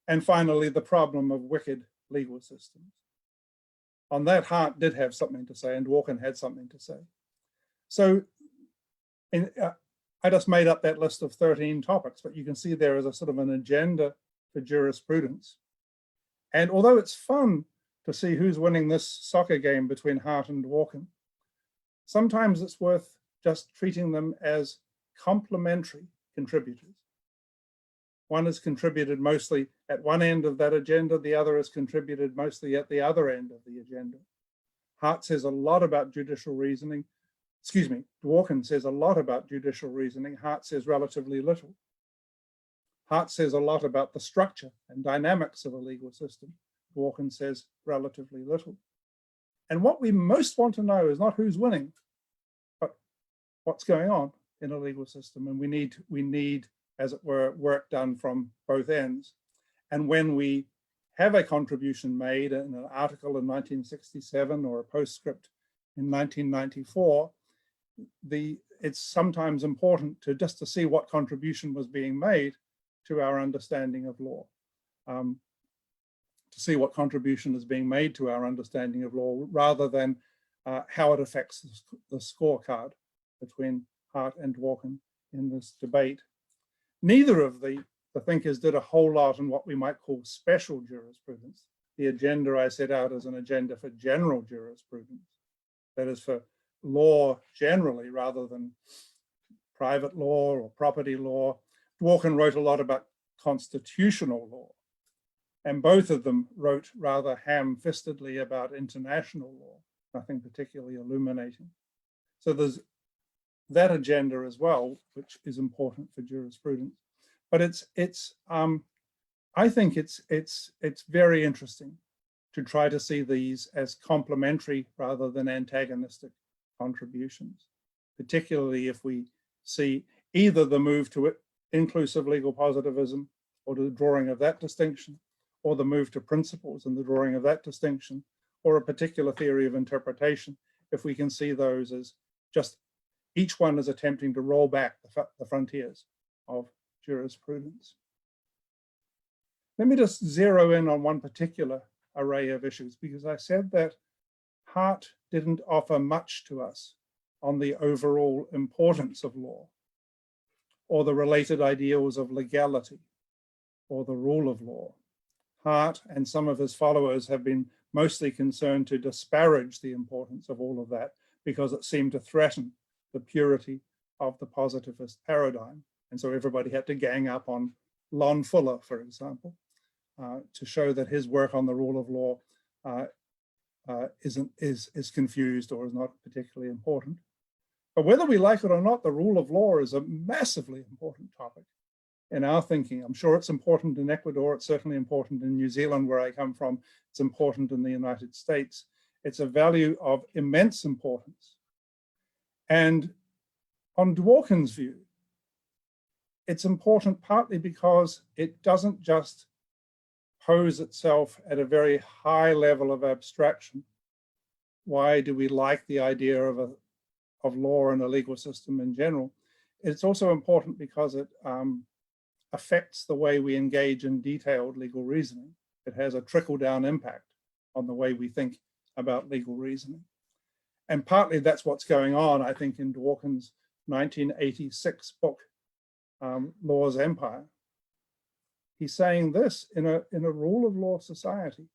And finally, the problem of wicked legal systems. On that, Hart did have something to say, and Dworkin had something to say. So I just made up that list of 13 topics, but you can see there is a sort of an agenda for jurisprudence. And although it's fun to see who's winning this soccer game between Hart and Dworkin, sometimes it's worth just treating them as complementary contributors. One has contributed mostly at one end of that agenda, the other has contributed mostly at the other end of the agenda. Hart says a lot about judicial reasoning. Dworkin says a lot about judicial reasoning. Hart says relatively little. Hart says a lot about the structure and dynamics of a legal system. Dworkin says relatively little. And what we most want to know is not who's winning, but what's going on in a legal system. And we need, as it were, work done from both ends. And when we have a contribution made in an article in 1967 or a postscript in 1994, it's sometimes important to see what contribution was being made to our understanding of law, to see what contribution is being made to our understanding of law, rather than how it affects the scorecard between Hart and Dworkin in this debate. Neither of the thinkers did a whole lot in what we might call special jurisprudence. The agenda I set out as an agenda for general jurisprudence, that is for law generally rather than private law or property law. Dworkin wrote a lot about constitutional law, and both of them wrote rather ham-fistedly about international law, nothing particularly illuminating. So there's that agenda as well, which is important for jurisprudence. But I think it's very interesting to try to see these as complementary rather than antagonistic contributions, particularly if we see either the move to inclusive legal positivism or the drawing of that distinction, or the move to principles and the drawing of that distinction, or a particular theory of interpretation, if we can see those as just each one is attempting to roll back the frontiers of jurisprudence. Let me just zero in on one particular array of issues, because I said that Hart didn't offer much to us on the overall importance of law, or the related ideals of legality, or the rule of law. Hart and some of his followers have been mostly concerned to disparage the importance of all of that because it seemed to threaten the purity of the positivist paradigm. And so everybody had to gang up on Lon Fuller, for example, to show that his work on the rule of law is confused or is not particularly important. But whether we like it or not, the rule of law is a massively important topic in our thinking. I'm sure it's important in Ecuador. It's certainly important in New Zealand, where I come from. It's important in the United States. It's a value of immense importance. And on Dworkin's view, it's important partly because it doesn't just pose itself at a very high level of abstraction. Why do we like the idea of law and a legal system in general? It's also important because it affects the way we engage in detailed legal reasoning. It has a trickle-down impact on the way we think about legal reasoning. And partly that's what's going on, I think, in Dworkin's 1986 book, Law's Empire. He's saying this: in a rule of law society,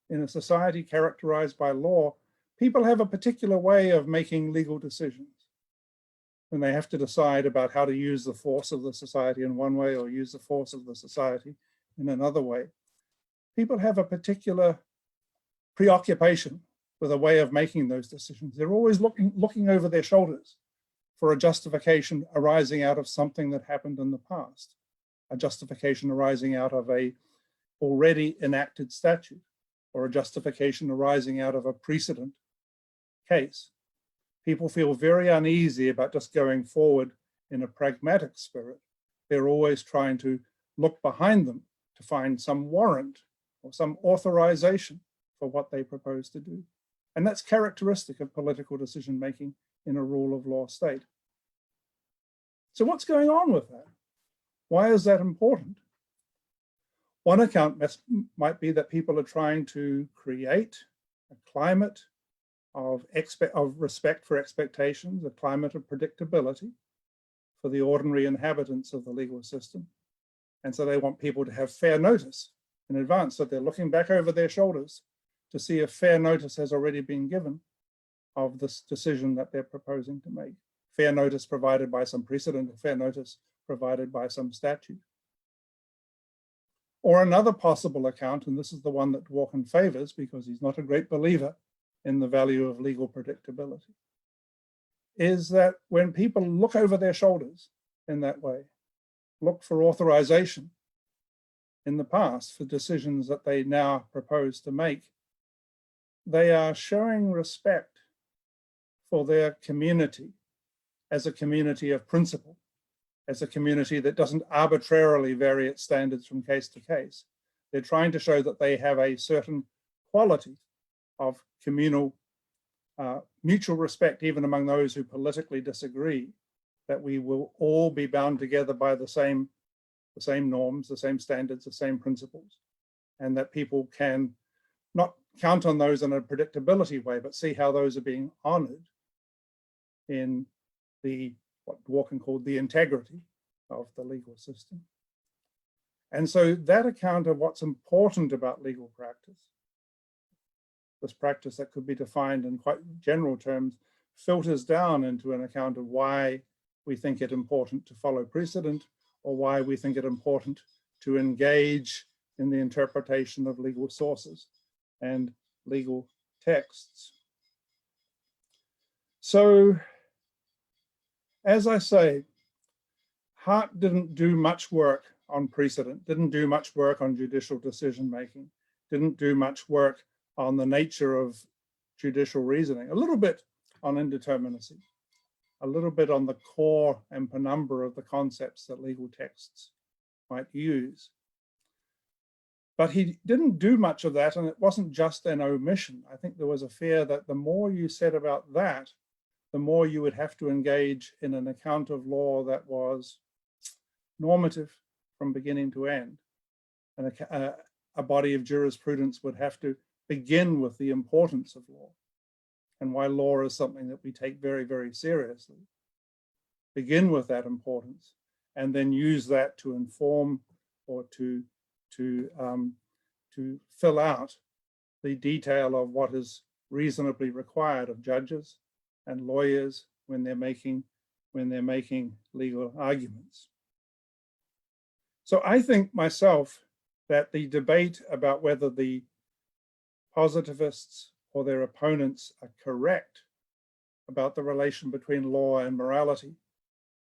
in a society characterized by law, people have a particular way of making legal decisions. When they have to decide about how to use the force of the society in one way or use the force of the society in another way, people have a particular preoccupation with a way of making those decisions. They're always looking over their shoulders for a justification arising out of something that happened in the past, a justification arising out of a already enacted statute, or a justification arising out of a precedent case. People feel very uneasy about just going forward in a pragmatic spirit. They're always trying to look behind them to find some warrant or some authorization for what they propose to do. And that's characteristic of political decision-making in a rule of law state. So what's going on with that? Why is that important? One account might be that people are trying to create a climate of respect for expectations, a climate of predictability for the ordinary inhabitants of the legal system. And so they want people to have fair notice in advance, so they're looking back over their shoulders to see if fair notice has already been given of this decision that they're proposing to make. Fair notice provided by some precedent, or fair notice provided by some statute. Or another possible account, and this is the one that Dworkin favors because he's not a great believer in the value of legal predictability, is that when people look over their shoulders in that way, look for authorization in the past for decisions that they now propose to make, they are showing respect for their community as a community of principle, as a community that doesn't arbitrarily vary its standards from case to case. They're trying to show that they have a certain quality of communal mutual respect, even among those who politically disagree, that we will all be bound together by the same norms, the same standards, the same principles, and that people can not count on those in a predictability way, but see how those are being honored in what Dworkin called the integrity of the legal system. And so that account of what's important about legal practice, this practice that could be defined in quite general terms, filters down into an account of why we think it important to follow precedent, or why we think it important to engage in the interpretation of legal sources and legal texts. So, as I say, Hart didn't do much work on precedent, didn't do much work on judicial decision-making, didn't do much work on the nature of judicial reasoning, a little bit on indeterminacy, a little bit on the core and penumbra of the concepts that legal texts might use. But he didn't do much of that, and it wasn't just an omission. I think there was a fear that the more you said about that, the more you would have to engage in an account of law that was normative from beginning to end. And a body of jurisprudence would have to begin with the importance of law and why law is something that we take very, very seriously. Begin with that importance and then use that to inform or to fill out the detail of what is reasonably required of judges and lawyers when they're making legal arguments. So I think myself that the debate about whether the positivists or their opponents are correct about the relation between law and morality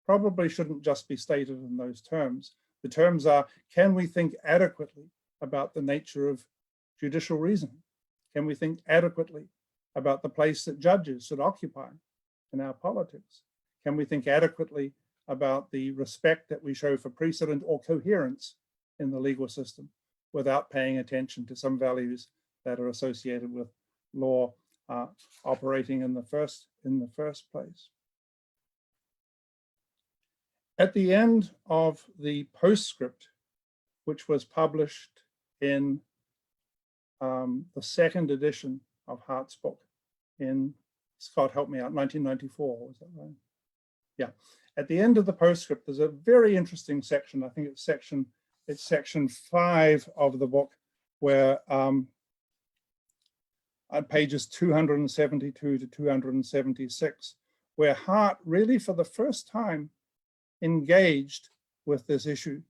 probably shouldn't just be stated in those terms. The terms are, can we think adequately about the nature of judicial reasoning? Can we think adequately about the place that judges should occupy in our politics? Can we think adequately about the respect that we show for precedent or coherence in the legal system without paying attention to some values that are associated with law operating in the first place? At the end of the postscript, which was published in the second edition of Hart's book in, Scott, help me out, 1994, was that right? Yeah. At the end of the postscript, there's a very interesting section. I think it's section 5 of the book, where on pages 272 to 276, where Hart really for the first time engaged with this issue,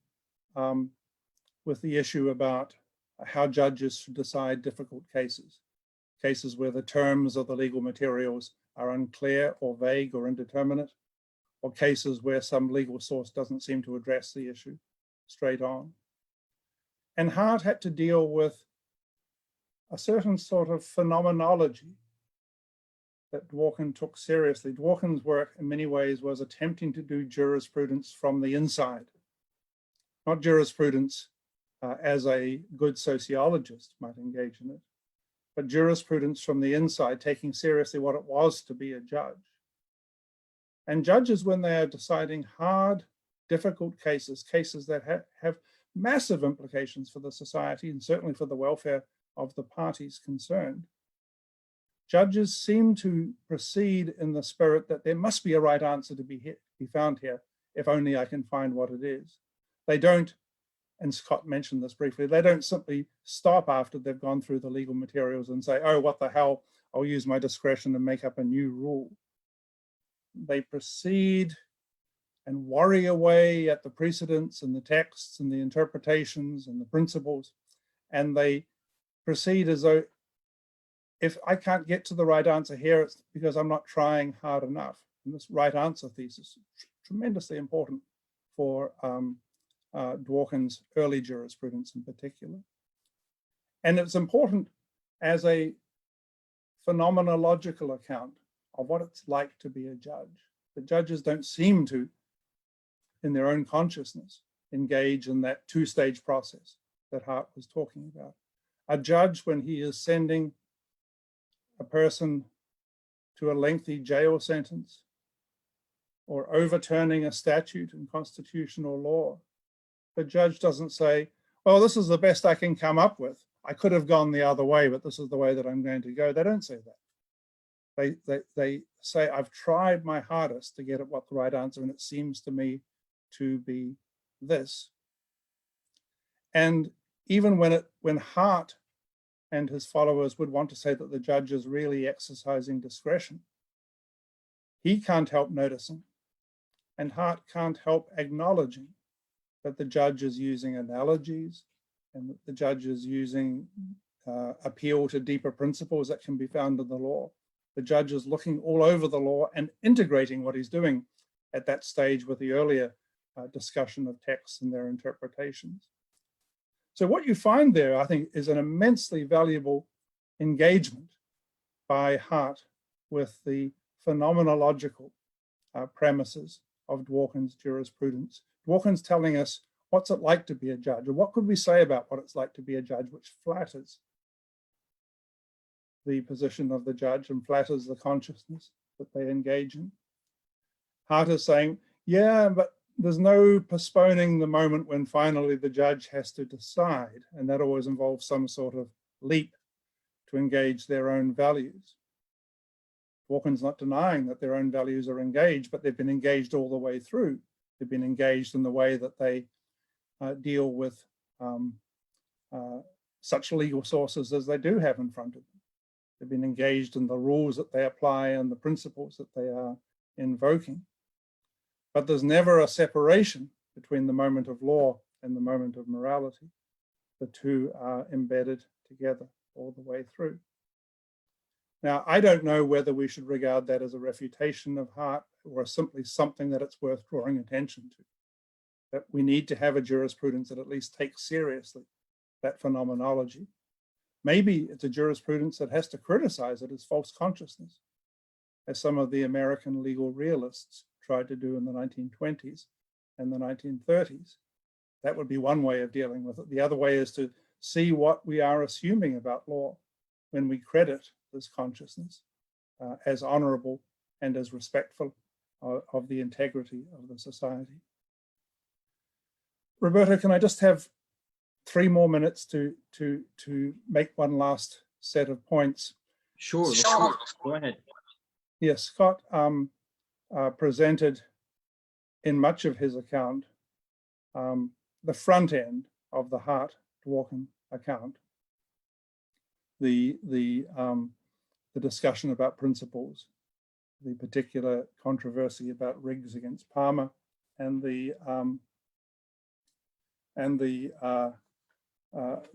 with the issue about how judges should decide difficult cases where the terms of the legal materials are unclear or vague or indeterminate, or cases where some legal source doesn't seem to address the issue straight on. And Hart had to deal with a certain sort of phenomenology that Dworkin took seriously. Dworkin's work in many ways was attempting to do jurisprudence from the inside, not jurisprudence as a good sociologist might engage in it, but jurisprudence from the inside, taking seriously what it was to be a judge. And judges, when they are deciding hard, difficult cases that have massive implications for the society and certainly for the welfare of the parties concerned, judges seem to proceed in the spirit that there must be a right answer to be found here, if only I can find what it is. They don't, and Scott mentioned this briefly, they don't simply stop after they've gone through the legal materials and say, oh, what the hell, I'll use my discretion and make up a new rule. They proceed and worry away at the precedents and the texts and the interpretations and the principles, and they proceed as though, if I can't get to the right answer here, it's because I'm not trying hard enough. And this right answer thesis is tremendously important for Dworkin's early jurisprudence in particular. And it's important as a phenomenological account of what it's like to be a judge. The judges don't seem to, in their own consciousness, engage in that two-stage process that Hart was talking about. A judge, when he is sending a person to a lengthy jail sentence or overturning a statute in constitutional law, the judge doesn't say, well, this is the best I can come up with. I could have gone the other way, but this is the way that I'm going to go. They don't say that. They say, I've tried my hardest to get at what the right answer, and it seems to me to be this. And even when Hart and his followers would want to say that the judge is really exercising discretion, he can't help noticing, and Hart can't help acknowledging, that the judge is using analogies and that the judge is using appeal to deeper principles that can be found in the law. The judge is looking all over the law and integrating what he's doing at that stage with the earlier discussion of texts and their interpretations. So what you find there, I think, is an immensely valuable engagement by Hart with the phenomenological premises of Dworkin's jurisprudence. Dworkin's telling us what's it like to be a judge? Or what could we say about what it's like to be a judge, which flatters the position of the judge and flatters the consciousness that they engage in? Hart is saying, yeah, but there's no postponing the moment when finally the judge has to decide, and that always involves some sort of leap to engage their own values. Dworkin's not denying that their own values are engaged, but they've been engaged all the way through. They've been engaged in the way that they deal with such legal sources as they do have in front of them. They've been engaged in the rules that they apply and the principles that they are invoking. But there's never a separation between the moment of law and the moment of morality. The two are embedded together all the way through. Now, I don't know whether we should regard that as a refutation of Hart or simply something that it's worth drawing attention to. That we need to have a jurisprudence that at least takes seriously that phenomenology. Maybe it's a jurisprudence that has to criticize it as false consciousness, as some of the American legal realists tried to do in the 1920s and the 1930s. That would be one way of dealing with it. The other way is to see what we are assuming about law when we credit this consciousness as honorable and as respectful of the integrity of the society. Roberto, can I just have 3 more minutes to make one last set of points? Sure. Go ahead. Yes, Scott presented in much of his account the front end of the Hart-Dworkin account, the discussion about principles, the particular controversy about Riggs against Palmer, and the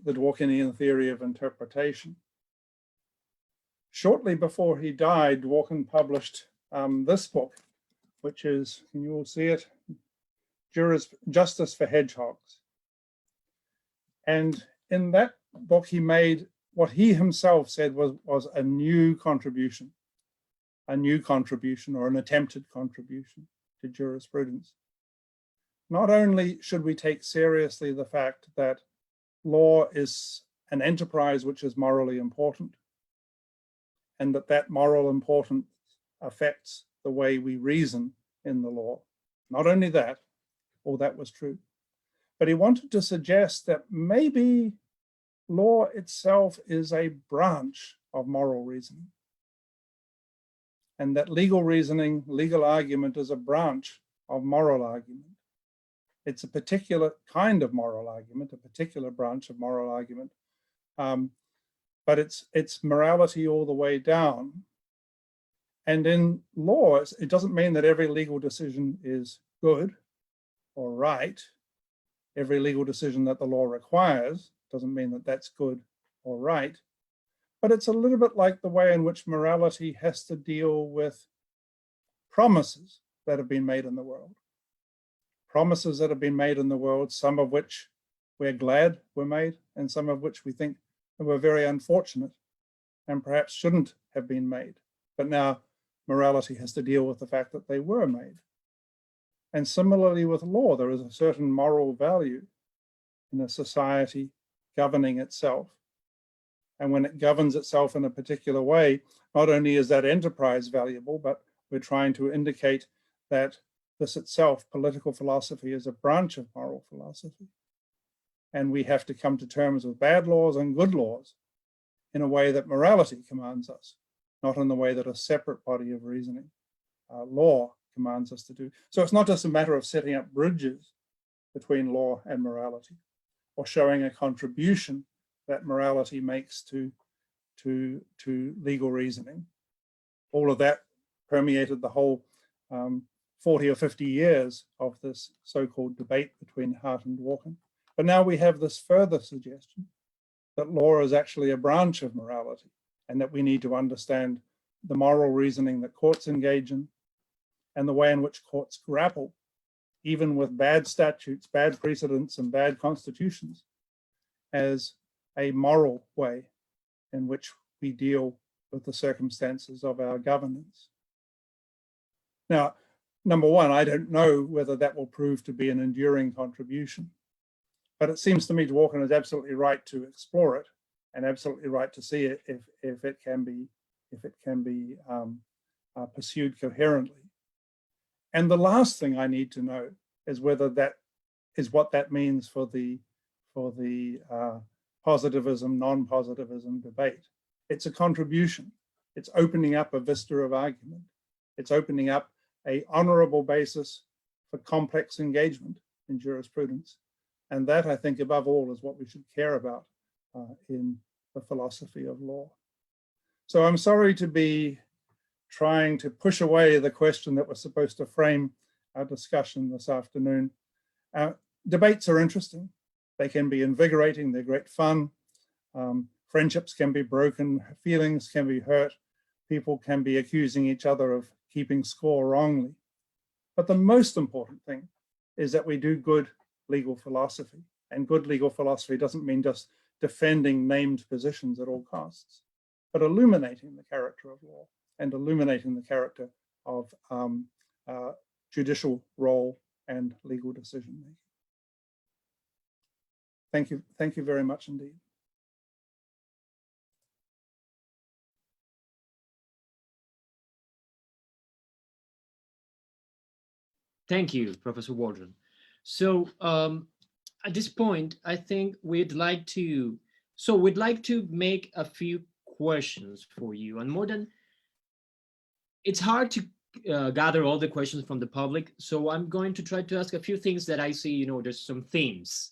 Dworkinian theory of interpretation. Shortly before he died, Dworkin published this book, which is, can you all see it? Justice for Hedgehogs. And in that book, he made what he himself said was a new contribution or an attempted contribution to jurisprudence. Not only should we take seriously the fact that law is an enterprise which is morally important, and that moral importance affects the way we reason in the law. Not only that, all that was true, but he wanted to suggest that maybe law itself is a branch of moral reasoning, and that legal reasoning, legal argument is a branch of moral argument. It's a particular kind of moral argument, a particular branch of moral argument, but it's morality all the way down. And in law, it doesn't mean that every legal decision is good or right. Every legal decision that the law requires doesn't mean that that's good or right. But it's a little bit like the way in which morality has to deal with promises that have been made in the world. Promises that have been made in the world, some of which we're glad were made, and some of which we think were very unfortunate and perhaps shouldn't have been made. But now morality has to deal with the fact that they were made. And similarly with law, there is a certain moral value in a society governing itself. And when it governs itself in a particular way, not only is that enterprise valuable, but we're trying to indicate that this itself, political philosophy, is a branch of moral philosophy. And we have to come to terms with bad laws and good laws in a way that morality commands us, not in the way that a separate body of reasoning, law, commands us to do. So it's not just a matter of setting up bridges between law and morality, or showing a contribution that morality makes to legal reasoning. All of that permeated the whole 40 or 50 years of this so-called debate between Hart and Dworkin. But now we have this further suggestion that law is actually a branch of morality, and that we need to understand the moral reasoning that courts engage in, and the way in which courts grapple, even with bad statutes, bad precedents, and bad constitutions, as a moral way in which we deal with the circumstances of our governance. Now, number one, I don't know whether that will prove to be an enduring contribution. But it seems to me Dworkin is absolutely right to explore it and absolutely right to see it if it can be pursued coherently. And the last thing I need to know is whether that is what that means for the positivism, non-positivism debate. It's a contribution. It's opening up a vista of argument. It's opening up an honorable basis for complex engagement in jurisprudence. And that, I think, above all, is what we should care about in the philosophy of law. So I'm sorry to be trying to push away the question that was supposed to frame our discussion this afternoon. Debates are interesting. They can be invigorating, they're great fun. Friendships can be broken, feelings can be hurt, people can be accusing each other of keeping score wrongly. But the most important thing is that we do good legal philosophy. And good legal philosophy doesn't mean just defending named positions at all costs, but illuminating the character of law and illuminating the character of judicial role and legal decision making. Thank you very much indeed. Thank you, Professor Waldron. So at this point, I think we'd like to make a few questions for you. And more than, it's hard to gather all the questions from the public. So I'm going to try to ask a few things that I see, there's some themes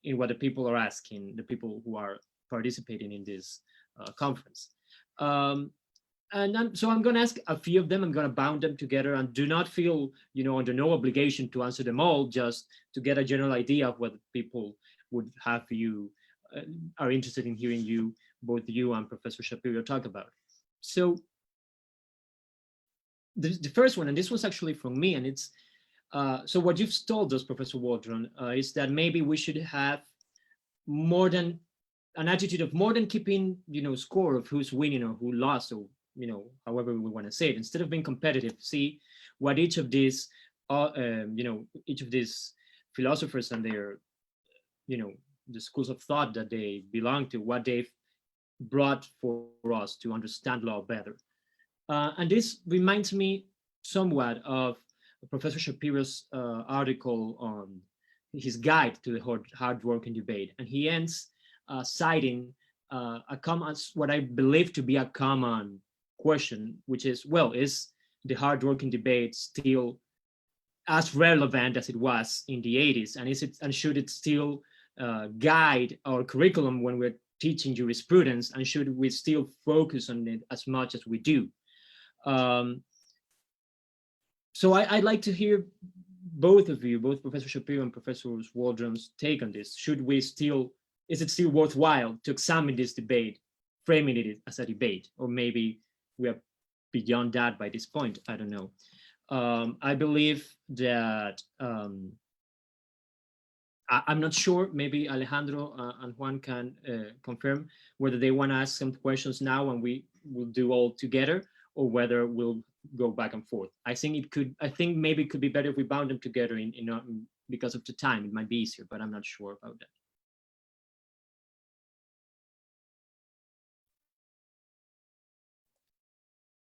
in what the people are asking, the people who are participating in this conference. So I'm going to ask a few of them. I'm going to bound them together, and do not feel, under no obligation to answer them all, just to get a general idea of what people would have you, are interested in hearing you, both you and Professor Shapiro talk about. So the first one, and this was actually from me, and it's, so what you've told us, Professor Waldron, is that maybe we should have an attitude of more than keeping, score of who's winning or who lost, or however we want to say it. Instead of being competitive, see what each of these, each of these philosophers and their, the schools of thought that they belong to, what they've brought for us to understand law better. And this reminds me somewhat of Professor Shapiro's article on his guide to the hard-working debate. And he ends citing what I believe to be a common question, which is, well, is the hard-working debate still as relevant as it was in the 80s? And should it still guide our curriculum when we're teaching jurisprudence? And should we still focus on it as much as we do? So I'd like to hear both of you, both Professor Shapiro and Professor Waldron's take on this. Is it still worthwhile to examine this debate, framing it as a debate? Or maybe we are beyond that by this point, I don't know. I believe that, I'm not sure, maybe Alejandro and Juan can confirm whether they want to ask some questions now and we will do all together, or whether we'll go back and forth. I think maybe it could be better if we bound them together because of the time. It might be easier, but I'm not sure about that.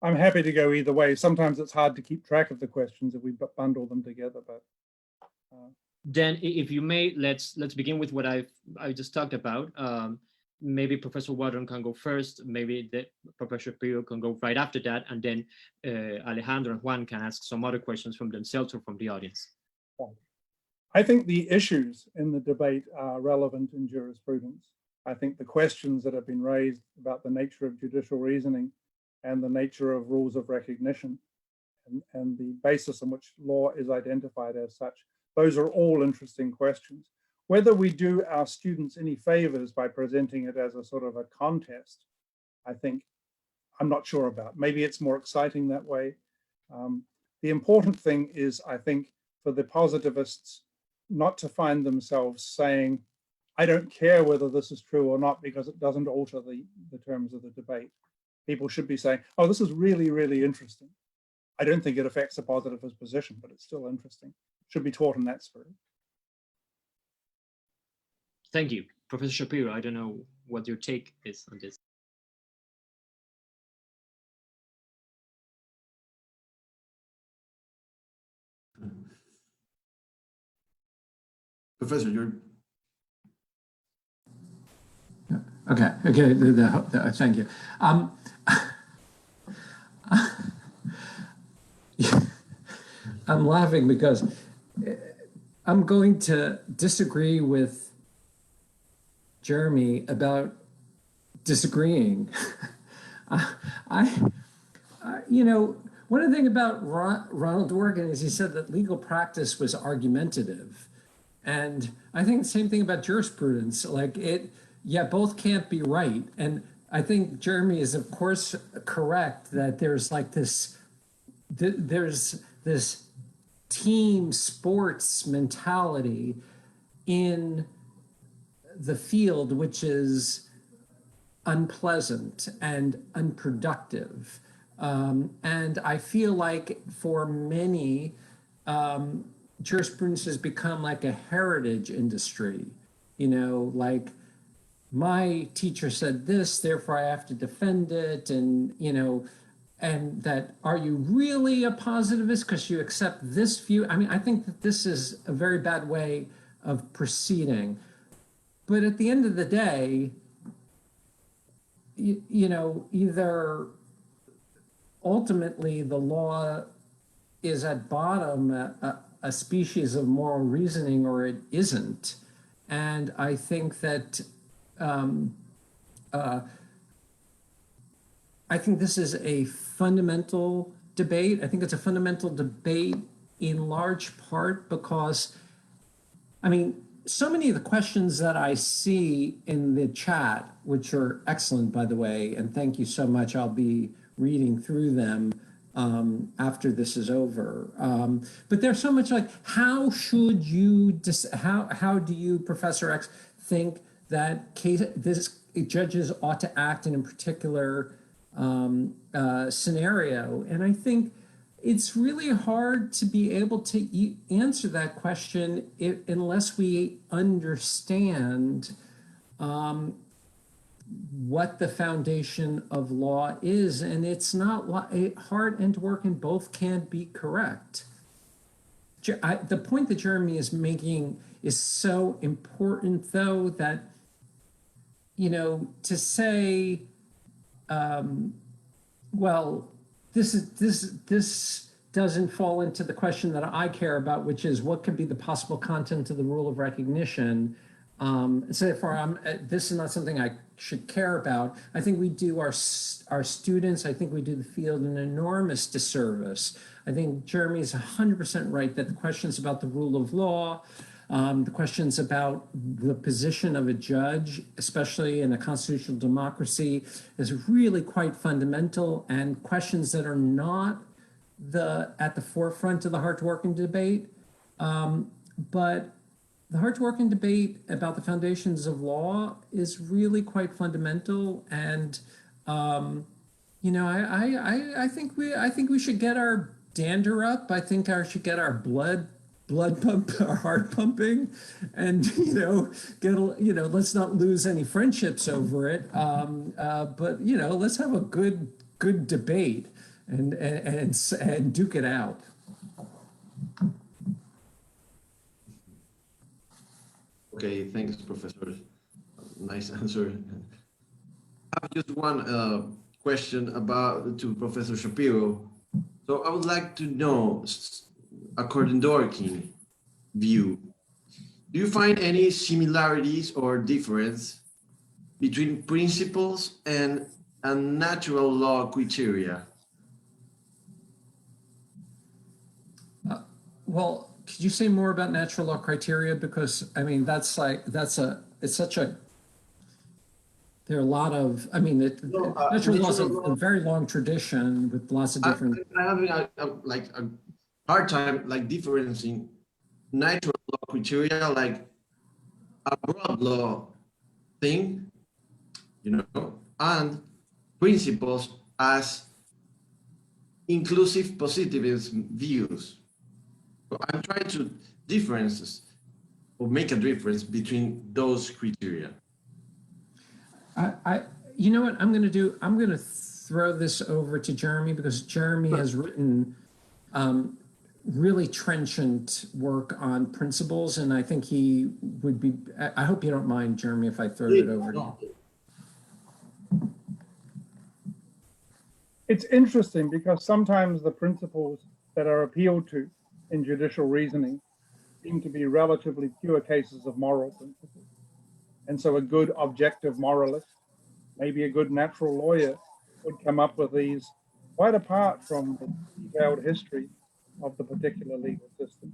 I'm happy to go either way. Sometimes it's hard to keep track of the questions if we bundle them together, but. Then, if you may, let's begin with what I just talked about. Maybe Professor Waldron can go first. Maybe Professor Shapiro can go right after that, and then Alejandro and Juan can ask some other questions from themselves or from the audience. I think the issues in the debate are relevant in jurisprudence. I think the questions that have been raised about the nature of judicial reasoning and the nature of rules of recognition and the basis on which law is identified as such, those are all interesting questions. Whether we do our students any favors by presenting it as a sort of a contest, I think I'm not sure about. Maybe it's more exciting that way. The important thing is, I think, for the positivists not to find themselves saying, I don't care whether this is true or not because it doesn't alter the terms of the debate. People should be saying, oh, this is really, really interesting. I don't think it affects the positivist position, but it's still interesting. Should be taught in that spirit. Thank you. Professor Shapiro, I don't know what your take is on this. Professor, you're... Okay, thank you. I'm laughing because I'm going to disagree with Jeremy about disagreeing. You know, one thing about Ronald Dworkin is he said that legal practice was argumentative. And I think the same thing about jurisprudence. Yeah, both can't be right. And I think Jeremy is, of course, correct that there's like there's this team sports mentality in the field, which is unpleasant and unproductive. And I feel like for many, jurisprudence has become like a heritage industry, you know, like my teacher said this, therefore I have to defend it. And, you know, and that, are you really a positivist because you accept this view? I mean, I think that this is a very bad way of proceeding. But at the end of the day, you know, either ultimately the law is at bottom a species of moral reasoning or it isn't. And I think that I think this is a fundamental debate. I think it's a fundamental debate in large part because, I mean, so many of the questions that I see in the chat, which are excellent, by the way, and thank you so much. I'll be reading through them after this is over. But there's so much like, how should you, how do you, Professor X, think that judges ought to act in a particular scenario? And I think it's really hard to be able to answer that question unless we understand what the foundation of law is. And it's not, Hart and Dworkin both can't be correct. The point that Jeremy is making is so important, though, that, you know, to say, well, this doesn't fall into the question that I care about, which is what could be the possible content of the rule of recognition. So therefore, this is not something I should care about. I think we do our students, I think we do the field an enormous disservice. I think Jeremy is 100% right that the questions about the rule of law, the questions about the position of a judge, especially in a constitutional democracy, is really quite fundamental, and questions that are not at the forefront of the Hart-Dworkin debate. But the Hart-Dworkin debate about the foundations of law is really quite fundamental, and you know, I think we should get our dander up. I think I should get our blood pump, our heart pumping, and let's not lose any friendships over it. But you know, let's have a good debate and duke it out. Okay, thanks, Professor. Nice answer. I have just one question to Professor Shapiro. So I would like to know, according to Dworkin view, do you find any similarities or difference between principles and natural law criteria? Well, could you say more about natural law criteria? Because I mean, there are a lot of, I mean, natural law is a very long tradition with lots of different. I'm having a hard time differentiating natural law criteria, like a broad law thing, you know, and principles as inclusive positivism views. So I'm trying to difference or make a difference between those criteria? You know what I'm going to do? I'm going to throw this over to Jeremy, because Jeremy has written really trenchant work on principles, and I think he would be. I hope you don't mind, Jeremy, if I throw it over to you. It's interesting because sometimes the principles that are appealed to in judicial reasoning seem to be relatively pure cases of moral principles. And so a good objective moralist, maybe a good natural lawyer, would come up with these quite apart from the detailed history of the particular legal system.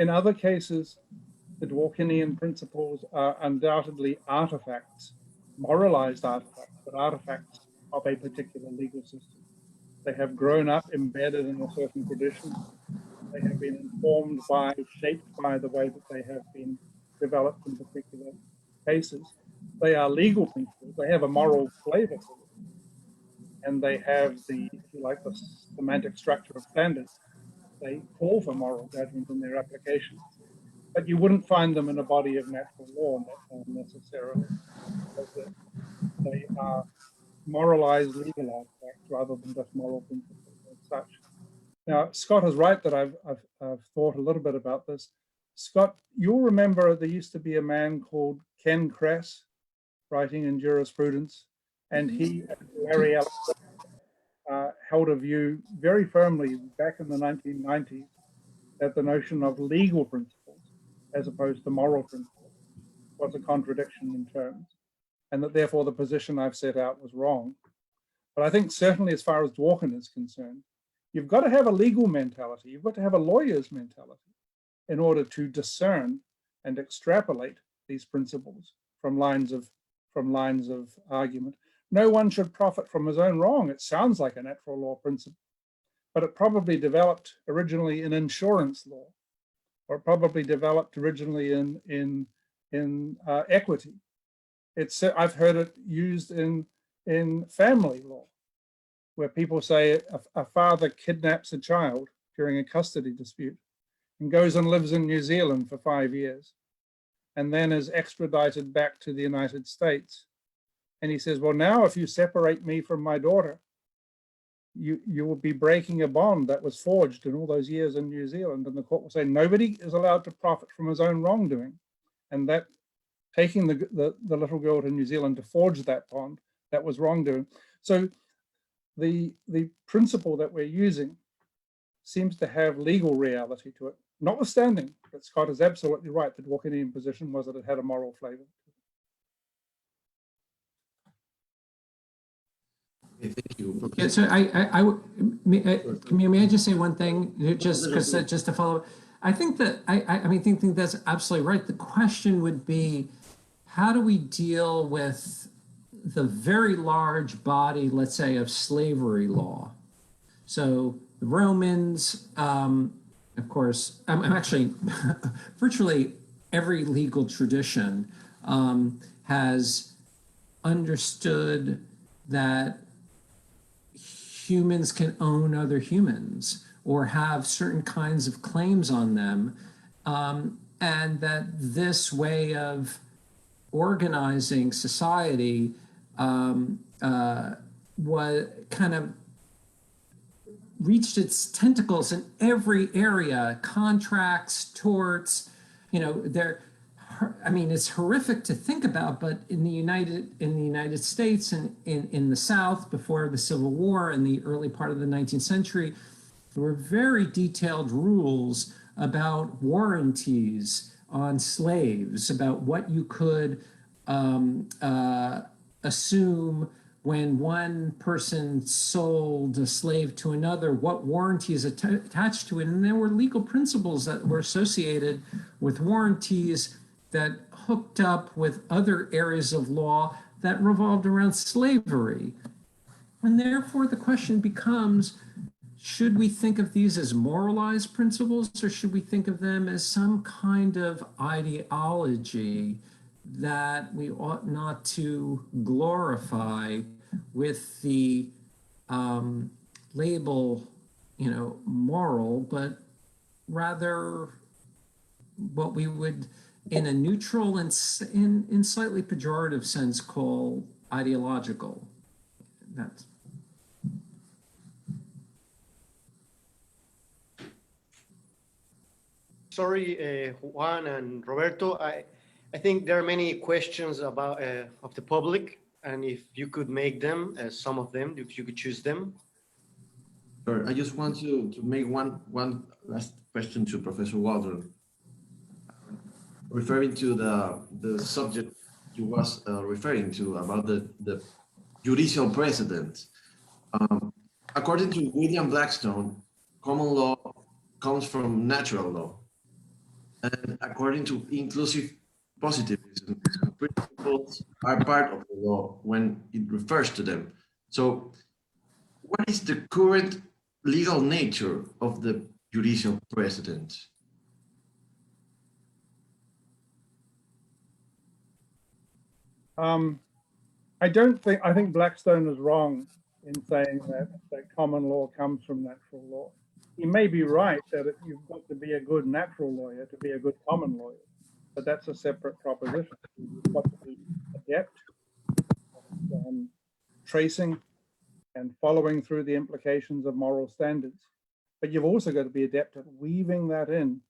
In other cases, the Dworkinian principles are undoubtedly artifacts, moralized artifacts, but artifacts of a particular legal system. They have grown up embedded in a certain tradition. They have been informed by, shaped by the way that they have been developed in particular cases. They are legal principles. They have a moral flavor to them. And they have the, if you like, the semantic structure of standards. They call for moral judgment in their application. But you wouldn't find them in a body of natural law necessarily. They are moralized legal artifacts rather than just moral principles as such. Now, Scott is right that I've thought a little bit about this. Scott, you'll remember there used to be a man called Ken Kress writing in jurisprudence, and he and Larry Alexander held a view very firmly back in the 1990s that the notion of legal principles as opposed to moral principles was a contradiction in terms, and that therefore the position I've set out was wrong. But I think certainly as far as Dworkin is concerned, you've got to have a legal mentality. You've got to have a lawyer's mentality in order to discern and extrapolate these principles from lines of argument. No one should profit from his own wrong. It sounds like a natural law principle, but it probably developed originally in insurance law, or probably developed originally in equity. I've heard it used in family law, where people say a father kidnaps a child during a custody dispute and goes and lives in New Zealand for 5 years and then is extradited back to the United States. And he says, well, now if you separate me from my daughter, you will be breaking a bond that was forged in all those years in New Zealand. And the court will say nobody is allowed to profit from his own wrongdoing. And that taking the little girl to New Zealand to forge that bond, that was wrongdoing. So the principle that we're using seems to have legal reality to it, notwithstanding that Scott is absolutely right. The Dworkinian position was that it had a moral flavor. Okay, thank you. Yeah, so may I just say one thing, just because just to follow? I think that I think that's absolutely right. The question would be, how do we deal with the very large body, let's say, of slavery law? So the Romans, of course, I'm actually virtually every legal tradition has understood that humans can own other humans or have certain kinds of claims on them, and that this way of organizing society was kind of reached its tentacles in every area, contracts, torts, it's horrific to think about, but in the United States and in the South before the Civil War and the early part of the 19th century, there were very detailed rules about warranties on slaves, about what you could assume when one person sold a slave to another, what warranties attached to it. And there were legal principles that were associated with warranties that hooked up with other areas of law that revolved around slavery. And therefore the question becomes, should we think of these as moralized principles, or should we think of them as some kind of ideology that we ought not to glorify with the label, moral, but rather what we would, in a neutral and in slightly pejorative sense, call ideological. That's Sorry, Juan and Roberto. I think there are many questions about of the public, and if you could make them, some of them, if you could choose them. Sure. I just want to make one last question to Professor Waldron, referring to the subject you was referring to about the judicial precedent. According to William Blackstone, common law comes from natural law. And according to inclusive positivism, principles are part of the law when it refers to them. So what is the current legal nature of the judicial precedent? I think Blackstone is wrong in saying that common law comes from natural law. He may be right that you've got to be a good natural lawyer to be a good common lawyer, but that's a separate proposition. You've got to be adept at tracing and following through the implications of moral standards. But you've also got to be adept at weaving that in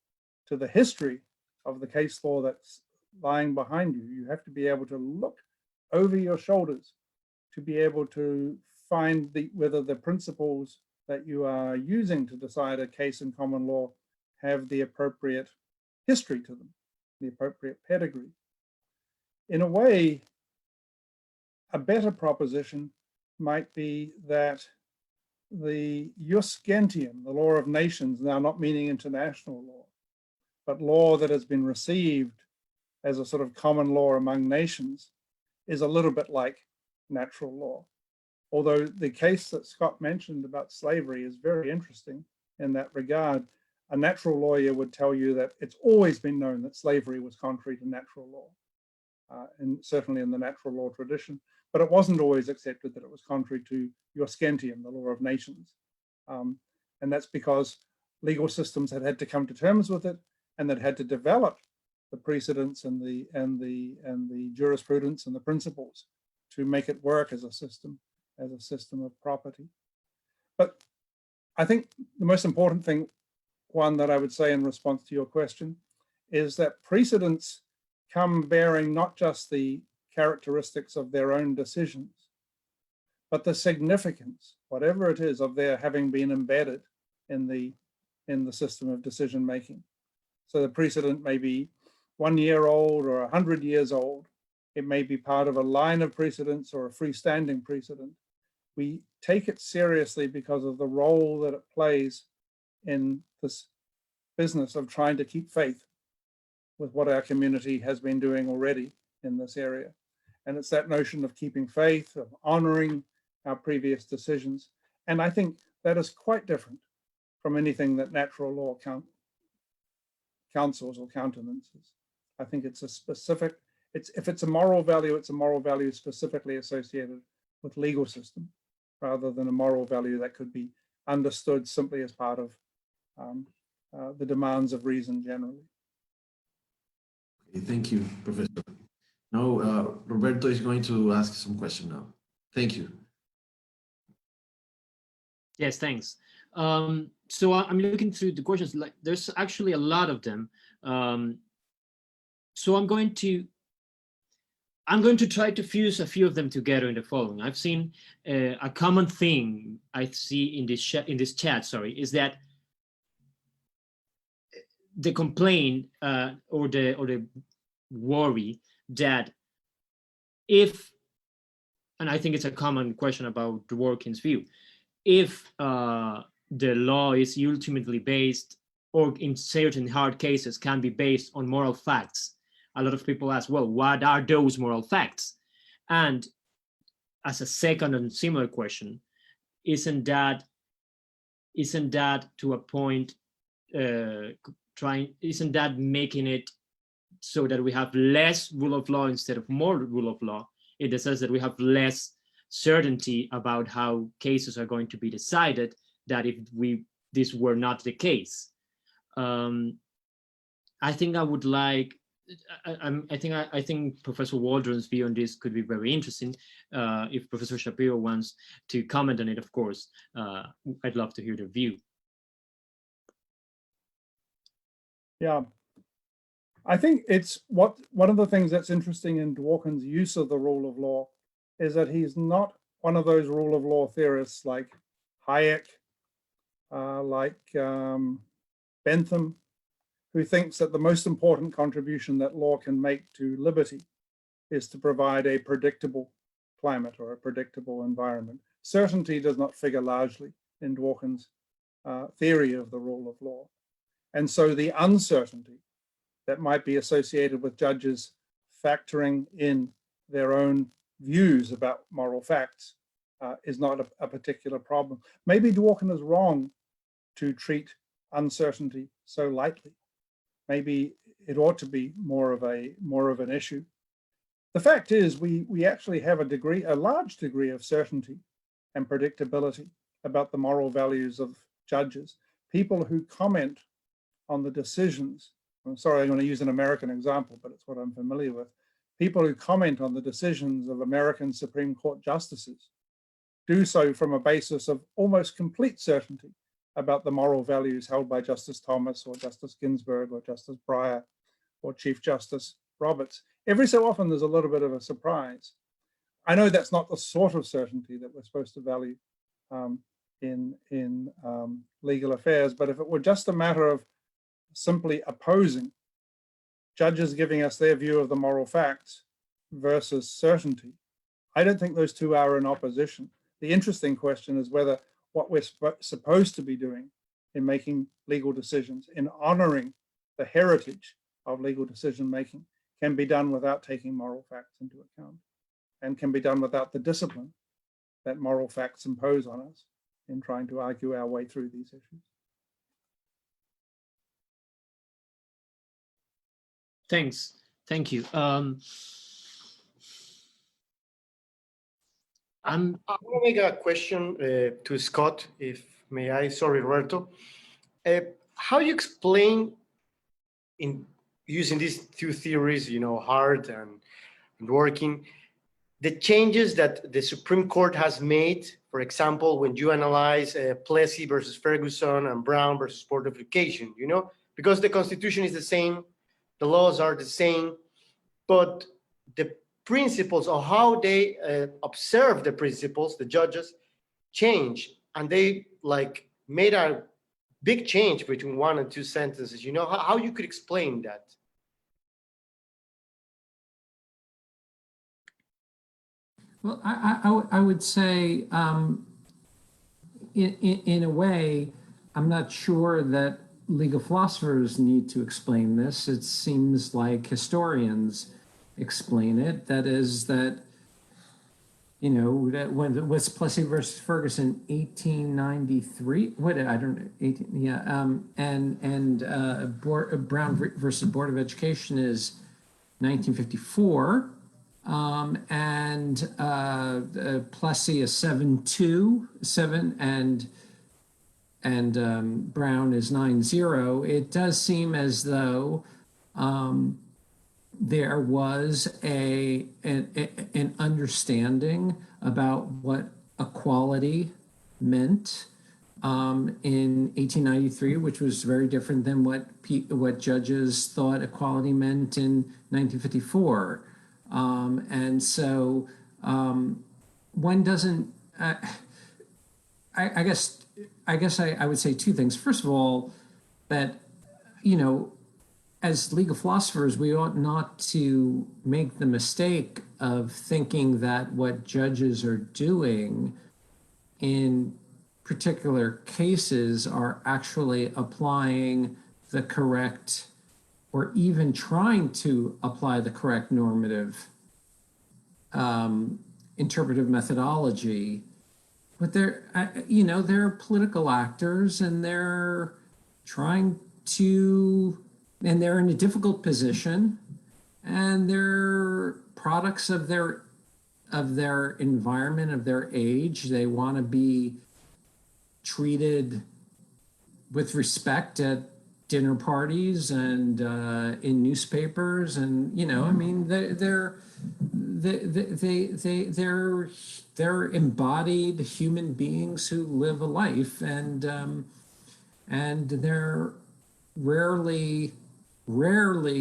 to the history of the case law that's lying behind you. You have to be able to look over your shoulders to be able to find whether the principles that you are using to decide a case in common law have the appropriate history to them, the appropriate pedigree. In a way, a better proposition might be that the jus gentium, the law of nations, now not meaning international law, but law that has been received as a sort of common law among nations, is a little bit like natural law. Although the case that Scott mentioned about slavery is very interesting in that regard. A natural lawyer would tell you that it's always been known that slavery was contrary to natural law, and certainly in the natural law tradition, but it wasn't always accepted that it was contrary to jus gentium, the law of nations. And that's because legal systems had to come to terms with it, and that had to develop the precedents and the jurisprudence and the principles to make it work as a system of property. But I think the most important thing, Juan, that I would say in response to your question, is that precedents come bearing not just the characteristics of their own decisions, but the significance, whatever it is, of their having been embedded in the system of decision making. So the precedent may be 1 year old or 100 years old. It may be part of a line of precedents or a freestanding precedent. We take it seriously because of the role that it plays in this business of trying to keep faith with what our community has been doing already in this area. And it's that notion of keeping faith, of honoring our previous decisions. And I think that is quite different from anything that natural law counsels or countenances. I think it's a specific, if it's a moral value, it's a moral value specifically associated with legal system, rather than a moral value that could be understood simply as part of the demands of reason generally. Okay, thank you, Professor. Now, Roberto is going to ask some question now. Thank you. Yes, thanks. So I'm looking through the questions. Like, there's actually a lot of them. So I'm going to try to fuse a few of them together in the following. I've seen a common thing I see in this chat, is that the complaint or the worry that if, and I think it's a common question about Dworkin's view, if the law is ultimately based, or in certain hard cases can be based on moral facts, a lot of people ask, well, what are those moral facts? And as a second and similar question, isn't that to a point, isn't that making it so that we have less rule of law instead of more rule of law, in the sense that we have less certainty about how cases are going to be decided, that if this were not the case? And I think I would like, I think Professor Waldron's view on this could be very interesting. If Professor Shapiro wants to comment on it, of course, I'd love to hear their view. Yeah, I think it's one of the things that's interesting in Dworkin's use of the rule of law is that he's not one of those rule of law theorists like Hayek, like Bentham, who thinks that the most important contribution that law can make to liberty is to provide a predictable climate or a predictable environment. Certainty does not figure largely in Dworkin's theory of the rule of law. And so the uncertainty that might be associated with judges factoring in their own views about moral facts is not a particular problem. Maybe Dworkin is wrong to treat uncertainty so lightly. Maybe it ought to be more of an issue. The fact is, we actually have a large degree of certainty and predictability about the moral values of judges. People who comment on the decisions, I'm sorry, I'm going to use an American example, but it's what I'm familiar with. People who comment on the decisions of American Supreme Court justices do so from a basis of almost complete certainty about the moral values held by Justice Thomas or Justice Ginsburg or Justice Breyer or Chief Justice Roberts. Every so often there's a little bit of a surprise. I know that's not the sort of certainty that we're supposed to value in legal affairs, but if it were just a matter of simply opposing judges giving us their view of the moral facts versus certainty, I don't think those two are in opposition. The interesting question is whether what we're supposed to be doing in making legal decisions, in honoring the heritage of legal decision making, can be done without taking moral facts into account, and can be done without the discipline that moral facts impose on us in trying to argue our way through these issues. Thanks. Thank you. I want to make a question to Scott, if may I? Sorry, Roberto. How you explain, in using these two theories, Hart and Dworkin, the changes that the Supreme Court has made? For example, when you analyze Plessy versus Ferguson and Brown versus Board of Education, because the Constitution is the same, the laws are the same, but the principles or how they observe the principles, the judges, change, and they made a big change between one and two sentences. How you could explain that? Well, I would say, in a way, I'm not sure that legal philosophers need to explain this. It seems like historians explain it. That is that, that when was Plessy versus Ferguson, 1893? Brown versus Board of Education is 1954. Plessy is 7-2, and Brown is 9-0. It does seem as though there was an understanding about what equality meant in 1893, which was very different than what judges thought equality meant in 1954. And so one doesn't. I guess I would say two things. First of all, that as legal philosophers, we ought not to make the mistake of thinking that what judges are doing in particular cases are actually applying the correct, or even trying to apply the correct normative interpretive methodology. But they're political actors, and they're trying to, and they're in a difficult position, and they're products of their environment, of their age. They want to be treated with respect at dinner parties and in newspapers, and I mean they're embodied human beings who live a life, and they're rarely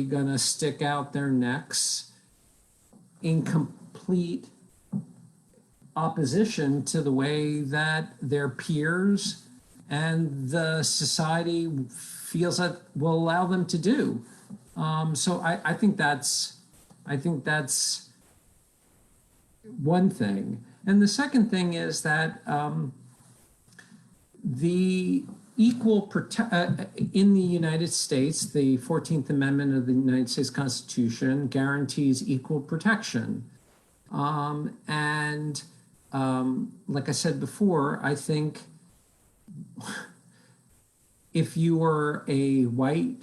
gonna stick out their necks in complete opposition to the way that their peers and the society feels that will allow them to do. So I think that's one thing. And the second thing is that the in the United States, the 14th Amendment of the United States Constitution guarantees equal protection. Like I said before, I think if you were a white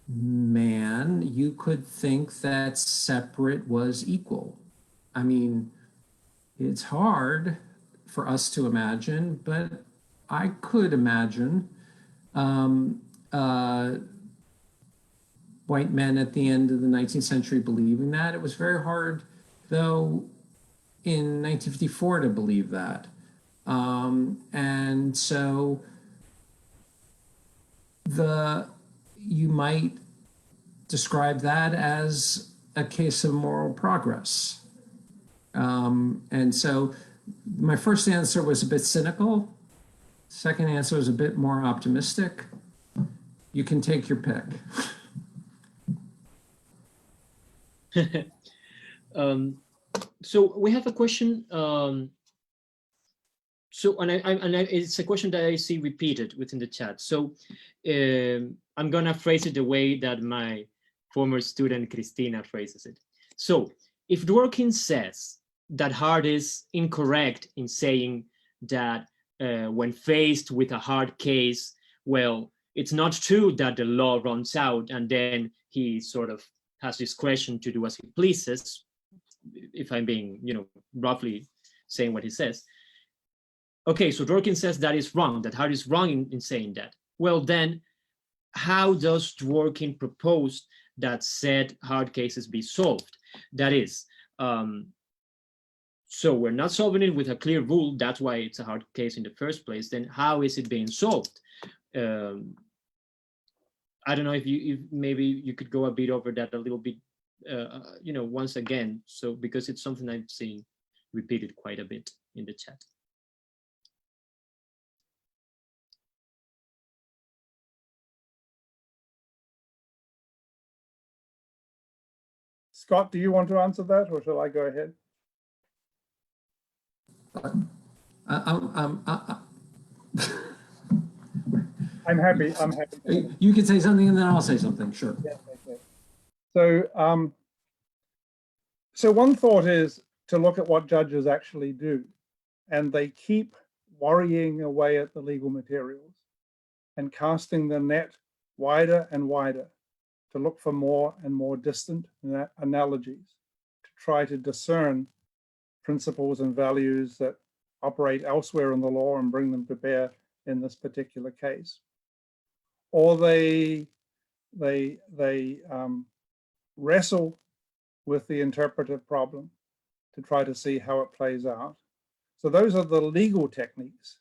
man, you could think that separate was equal. I mean, it's hard for us to imagine, but I could imagine white men at the end of the 19th century believing that. It was very hard, though, in 1954 to believe that. And so you might describe that as a case of moral progress. And so my first answer was a bit cynical. Second answer was a bit more optimistic. You can take your pick. So we have a question. It's a question that I see repeated within the chat. So I'm gonna phrase it the way that my former student Christina phrases it. So if Dworkin says that Hart is incorrect in saying that when faced with a hard case, well, it's not true that the law runs out and then he sort of has discretion to do as he pleases, if I'm being, roughly saying what he says. Okay, so Dworkin says that is wrong, that Hart is wrong in saying that. Well, then how does Dworkin propose that said hard cases be solved? That is, so we're not solving it with a clear rule, that's why it's a hard case in the first place. Then how is it being solved? I don't know if maybe you could go a bit over that a little bit, once again. So because it's something I've seen repeated quite a bit in the chat. Scott, do you want to answer that, or shall I go ahead? I'm happy. You can say something and then I'll say something, sure. Yeah, okay. So one thought is to look at what judges actually do, and they keep worrying away at the legal materials and casting the net wider and wider to look for more and more distant analogies, to try to discern principles and values that operate elsewhere in the law and bring them to bear in this particular case. Or they wrestle with the interpretive problem to try to see how it plays out. So those are the legal techniques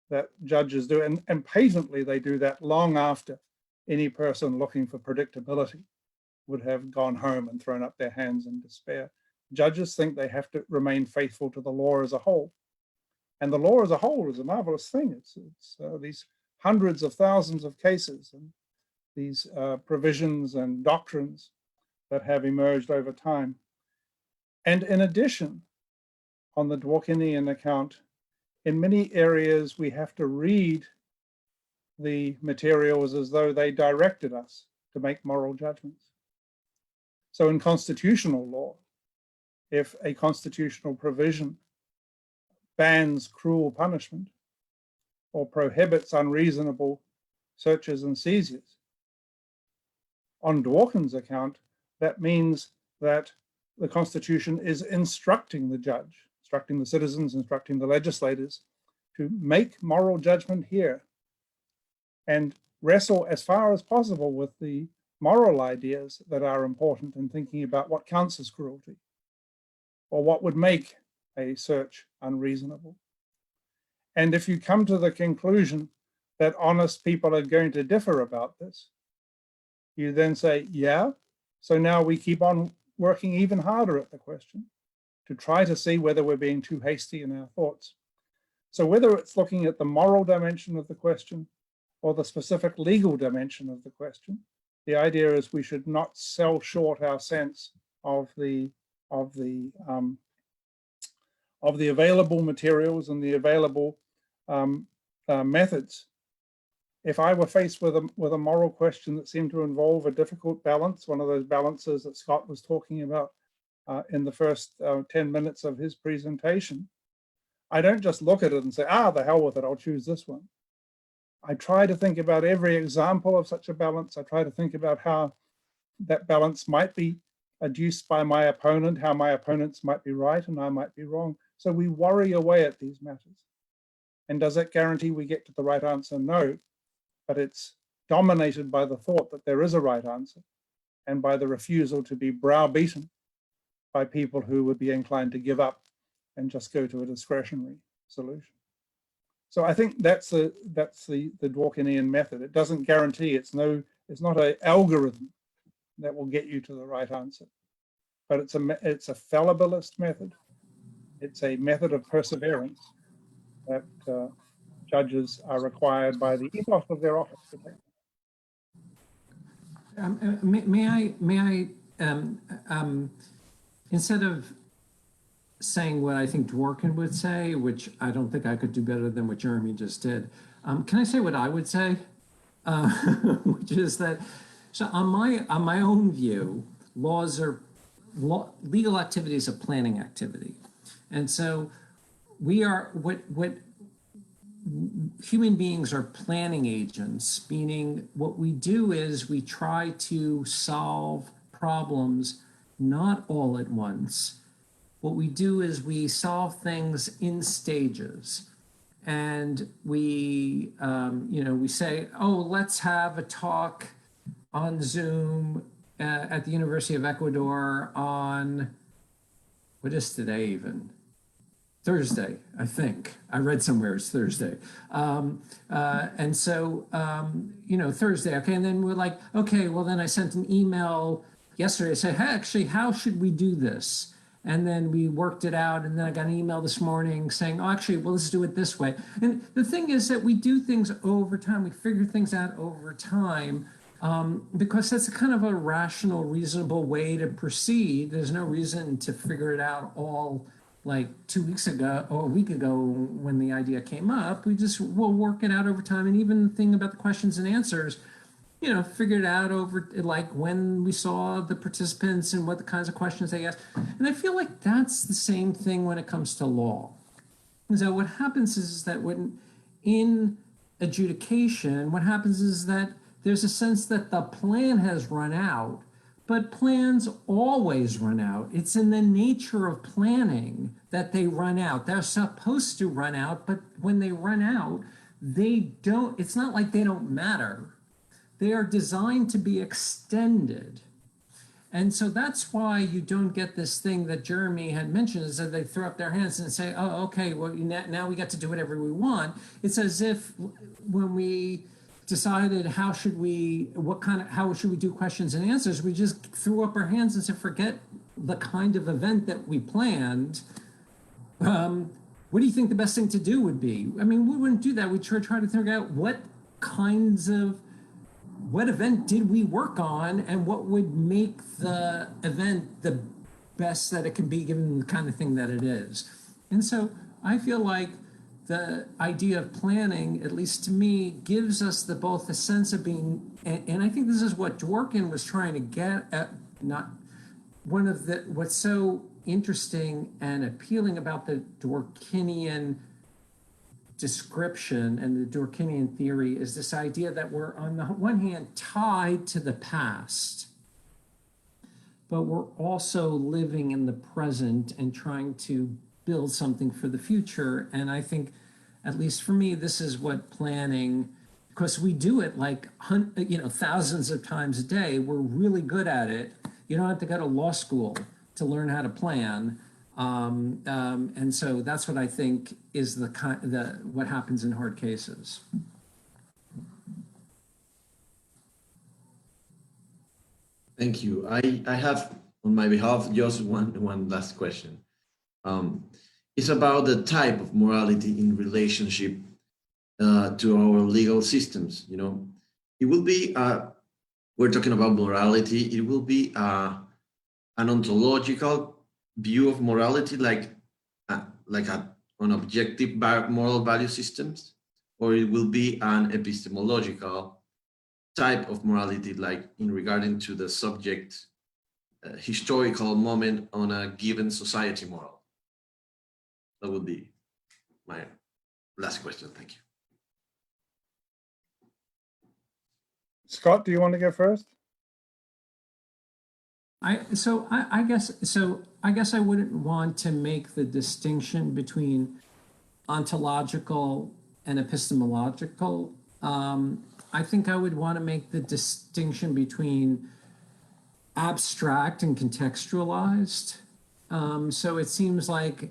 that judges do, and patently they do that long after any person looking for predictability would have gone home and thrown up their hands in despair. Judges think they have to remain faithful to the law as a whole. And the law as a whole is a marvelous thing. It's these hundreds of thousands of cases and these provisions and doctrines that have emerged over time. And in addition, on the Dworkinian account, in many areas we have to read the materials as though they directed us to make moral judgments. So in constitutional law, if a constitutional provision bans cruel punishment or prohibits unreasonable searches and seizures, on Dworkin's account, that means that the Constitution is instructing the judge, instructing the citizens, instructing the legislators to make moral judgment here. And wrestle as far as possible with the moral ideas that are important in thinking about what counts as cruelty or what would make a search unreasonable. And if you come to the conclusion that honest people are going to differ about this, you then say, yeah, so now we keep on working even harder at the question to try to see whether we're being too hasty in our thoughts. So whether it's looking at the moral dimension of the question or the specific legal dimension of the question, the idea is we should not sell short our sense of the available materials and the available methods. If I were faced with a moral question that seemed to involve a difficult balance, one of those balances that Scott was talking about in the first 10 minutes of his presentation, I don't just look at it and say, the hell with it, I'll choose this one. I try to think about every example of such a balance. I try to think about how that balance might be adduced by my opponent, how my opponents might be right and I might be wrong. So we worry away at these matters. And does that guarantee we get to the right answer? No, but it's dominated by the thought that there is a right answer and by the refusal to be browbeaten by people who would be inclined to give up and just go to a discretionary solution. So I think that's the Dworkinian method. It doesn't guarantee, it's not an algorithm that will get you to the right answer, but it's a fallibilist method. It's a method of perseverance that judges are required by the ethos of their office to take. May I instead of saying what I think Dworkin would say, which I don't think I could do better than what Jeremy just did, can I say what I would say? Which is that, so on my own view, legal activity is a planning activity. And so we are, what human beings are planning agents, meaning what we do is we try to solve problems not all at once. What we do is we solve things in stages. And we, we say, let's have a talk on Zoom at the University of Ecuador on, what is today even? Thursday, I think. I read somewhere it's Thursday. And so, Thursday, okay. And then we're like, okay, well then I sent an email yesterday, I said, hey, actually, how should we do this? And then we worked it out. And then I got an email this morning saying, let's do it this way. And the thing is that we do things over time. We figure things out over time because that's a kind of a rational, reasonable way to proceed. There's no reason to figure it out all like 2 weeks ago or a week ago when the idea came up. We'll work it out over time. And even the thing about the questions and answers, figured out over like when we saw the participants and what the kinds of questions they asked. And I feel like that's the same thing when it comes to law. And so what happens is that when in adjudication, what happens is that there's a sense that the plan has run out, but plans always run out. It's in the nature of planning that they run out. They're supposed to run out, but when they run out, it's not like they don't matter. They are designed to be extended. And so that's why you don't get this thing that Jeremy had mentioned, is that they throw up their hands and say, oh, okay, well, now we got to do whatever we want. It's as if when we decided how should we do questions and answers, we just threw up our hands and said, forget the kind of event that we planned. What do you think the best thing to do would be? I mean, we wouldn't do that. We'd try to figure out what event did we work on and what would make the event the best that it can be given the kind of thing that it is. And so I feel like the idea of planning, at least to me, gives us both the sense of being, and I think this is what Dworkin was trying to get at, what's so interesting and appealing about the Dworkinian description and the Dworkinian theory is this idea that we're on the one hand tied to the past, but we're also living in the present and trying to build something for the future. And I think, at least for me, this is what planning because we do it like, thousands of times a day. We're really good at it. You don't have to go to law school to learn how to plan. And so that's what I think is what happens in hard cases. Thank you. I have, on my behalf, just one last question. It's about the type of morality in relationship to our legal systems. It will be, we're talking about morality, it will be an ontological view of morality, like an objective moral value systems, or it will be an epistemological type of morality, like in regarding to the subject historical moment on a given society moral. That would be my last question. Thank you. Scott, do you want to go first? I guess I wouldn't want to make the distinction between ontological and epistemological. I think I would want to make the distinction between abstract and contextualized. So it seems like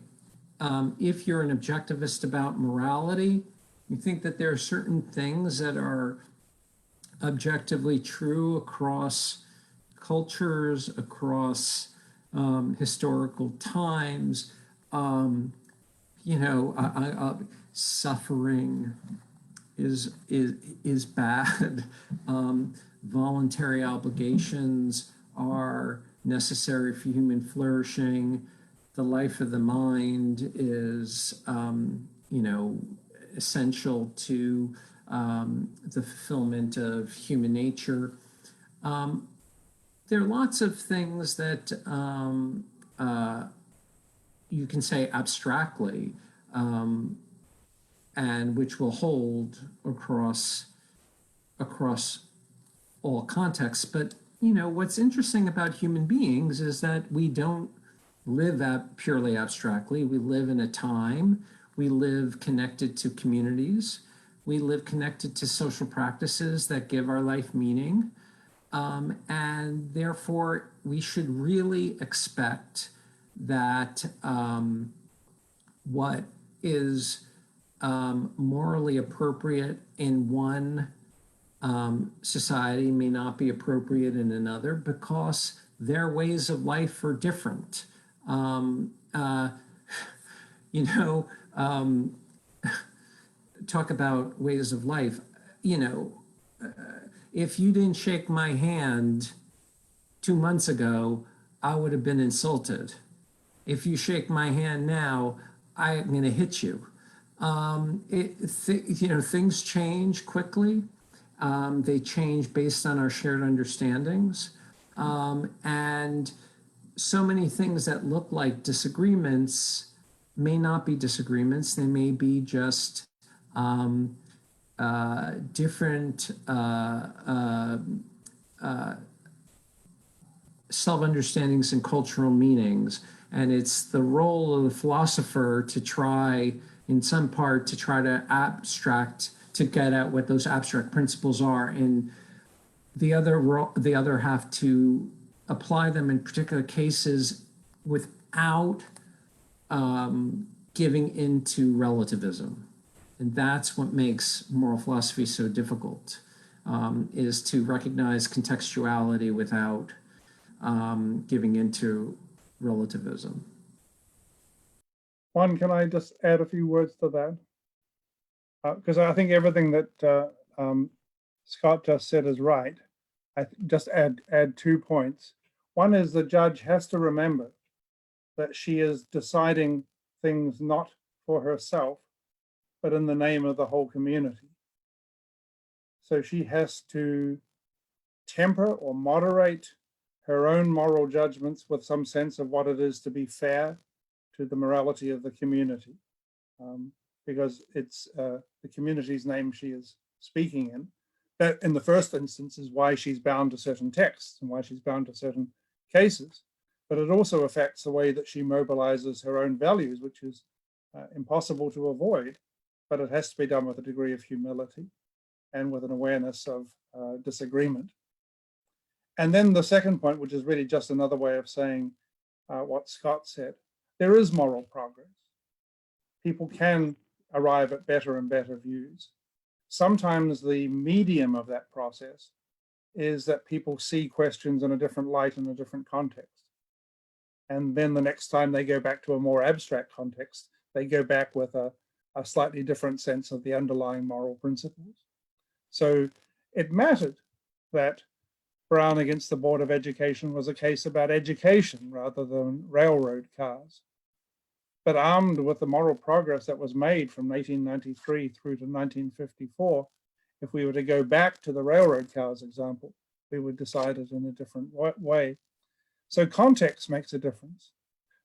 if you're an objectivist about morality, you think that there are certain things that are objectively true across cultures, across historical times. Suffering is bad. Voluntary obligations are necessary for human flourishing. The life of the mind is, essential to the fulfillment of human nature. There are lots of things that you can say abstractly, and which will hold across all contexts. But what's interesting about human beings is that we don't live purely abstractly. We live in a time. We live connected to communities. We live connected to social practices that give our life meaning. And therefore, we should really expect that what is morally appropriate in one society may not be appropriate in another, because their ways of life are different. Talk about ways of life. If you didn't shake my hand 2 months ago, I would have been insulted. If you shake my hand now, I'm going to hit you. Things change quickly. They change based on our shared understandings. And so many things that look like disagreements may not be disagreements. They may be just different self-understandings and cultural meanings. And it's the role of the philosopher to try, in some part, to try to abstract, to get at what those abstract principles are, and the other half to apply them in particular cases without giving into relativism. And that's what makes moral philosophy so difficult, is to recognize contextuality without giving into relativism. Juan, can I just add a few words to that? Because I think everything that Scott just said is right. I just add 2 points. One is the judge has to remember that she is deciding things not for herself, but in the name of the whole community. So she has to temper or moderate her own moral judgments with some sense of what it is to be fair to the morality of the community, because it's the community's name she is speaking in. That, in the first instance, is why she's bound to certain texts and why she's bound to certain cases. But it also affects the way that she mobilizes her own values, which is impossible to avoid, but it has to be done with a degree of humility. and with an awareness of disagreement. And then the second point, which is really just another way of saying what Scott said, there is moral progress. People can arrive at better and better views. Sometimes the medium of that process is that people see questions in a different light in a different context. And then the next time they go back to a more abstract context, they go back with a slightly different sense of the underlying moral principles. So it mattered that Brown against the Board of Education was a case about education rather than railroad cars. But armed with the moral progress that was made from 1893 through to 1954, if we were to go back to the railroad cars example, we would decide it in a different way. So context makes a difference.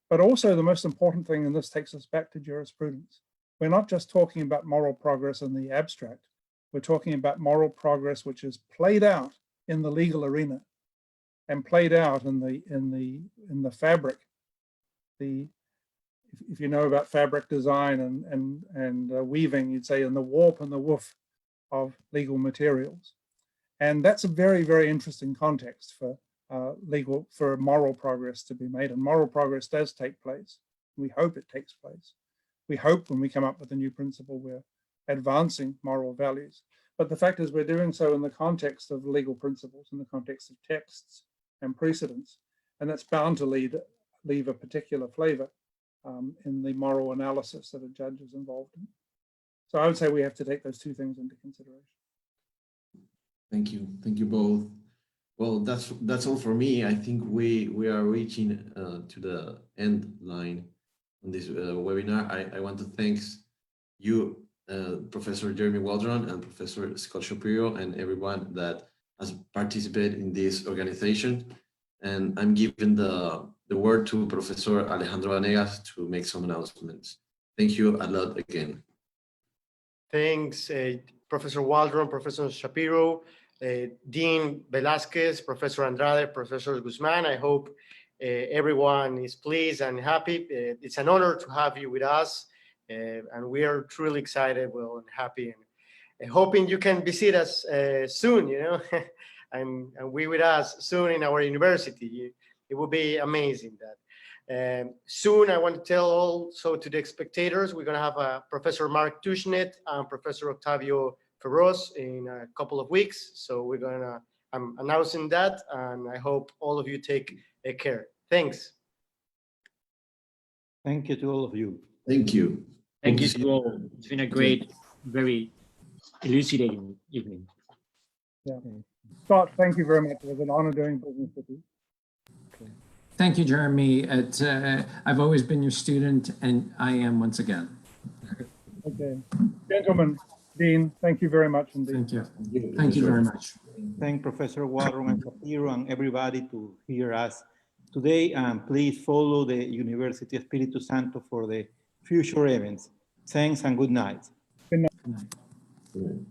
But also the most important thing, and this takes us back to jurisprudence, we're not just talking about moral progress in the abstract, we're talking about moral progress which is played out in the legal arena and played out in the fabric. If you know about fabric design and weaving, you'd say in the warp and the woof of legal materials. And that's a very, very interesting context for moral progress to be made. And moral progress does take place. We hope it takes place. We hope when we come up with a new principle, we're advancing moral values. But the fact is we're doing so in the context of legal principles, in the context of texts and precedents. And that's bound to leave a particular flavor in the moral analysis that a judge is involved in. So I would say we have to take those two things into consideration. Thank you both. Well, that's all for me. I think we are reaching to the end line on this webinar. I want to thank you, Professor Jeremy Waldron and Professor Scott Shapiro, and everyone that has participated in this organization. And I'm giving the word to Professor Alejandro Vanegas to make some announcements. Thank you a lot again. Thanks, Professor Waldron, Professor Shapiro, Dean Velasquez, Professor Andrade, Professor Guzman. I hope everyone is pleased and happy. It's an honor to have you with us, and we are truly excited, well, and happy, and hoping you can visit us soon, you know, and we with us soon in our university. It will be amazing that. Soon, I want to tell also to the spectators, we're going to have Professor Mark Tushnet and Professor Octavio Ferros in a couple of weeks. So I'm announcing that, and I hope all of you take care. Thanks. Thank you to all of you. Thank you. Thank you to all. It's been a great, very elucidating evening. Yeah. Scott, thank you very much. It was an honor doing business with you. Thank you, Jeremy. I've always been your student, and I am once again. Okay. Gentlemen, Dean, thank you very much indeed. Thank you. Thank you very much. Thank Professor Waldron and Shapiro and everybody to hear us today. And please follow the University of Espiritu Santo for the future events. Thanks and good night. Good night. Good night. Good night.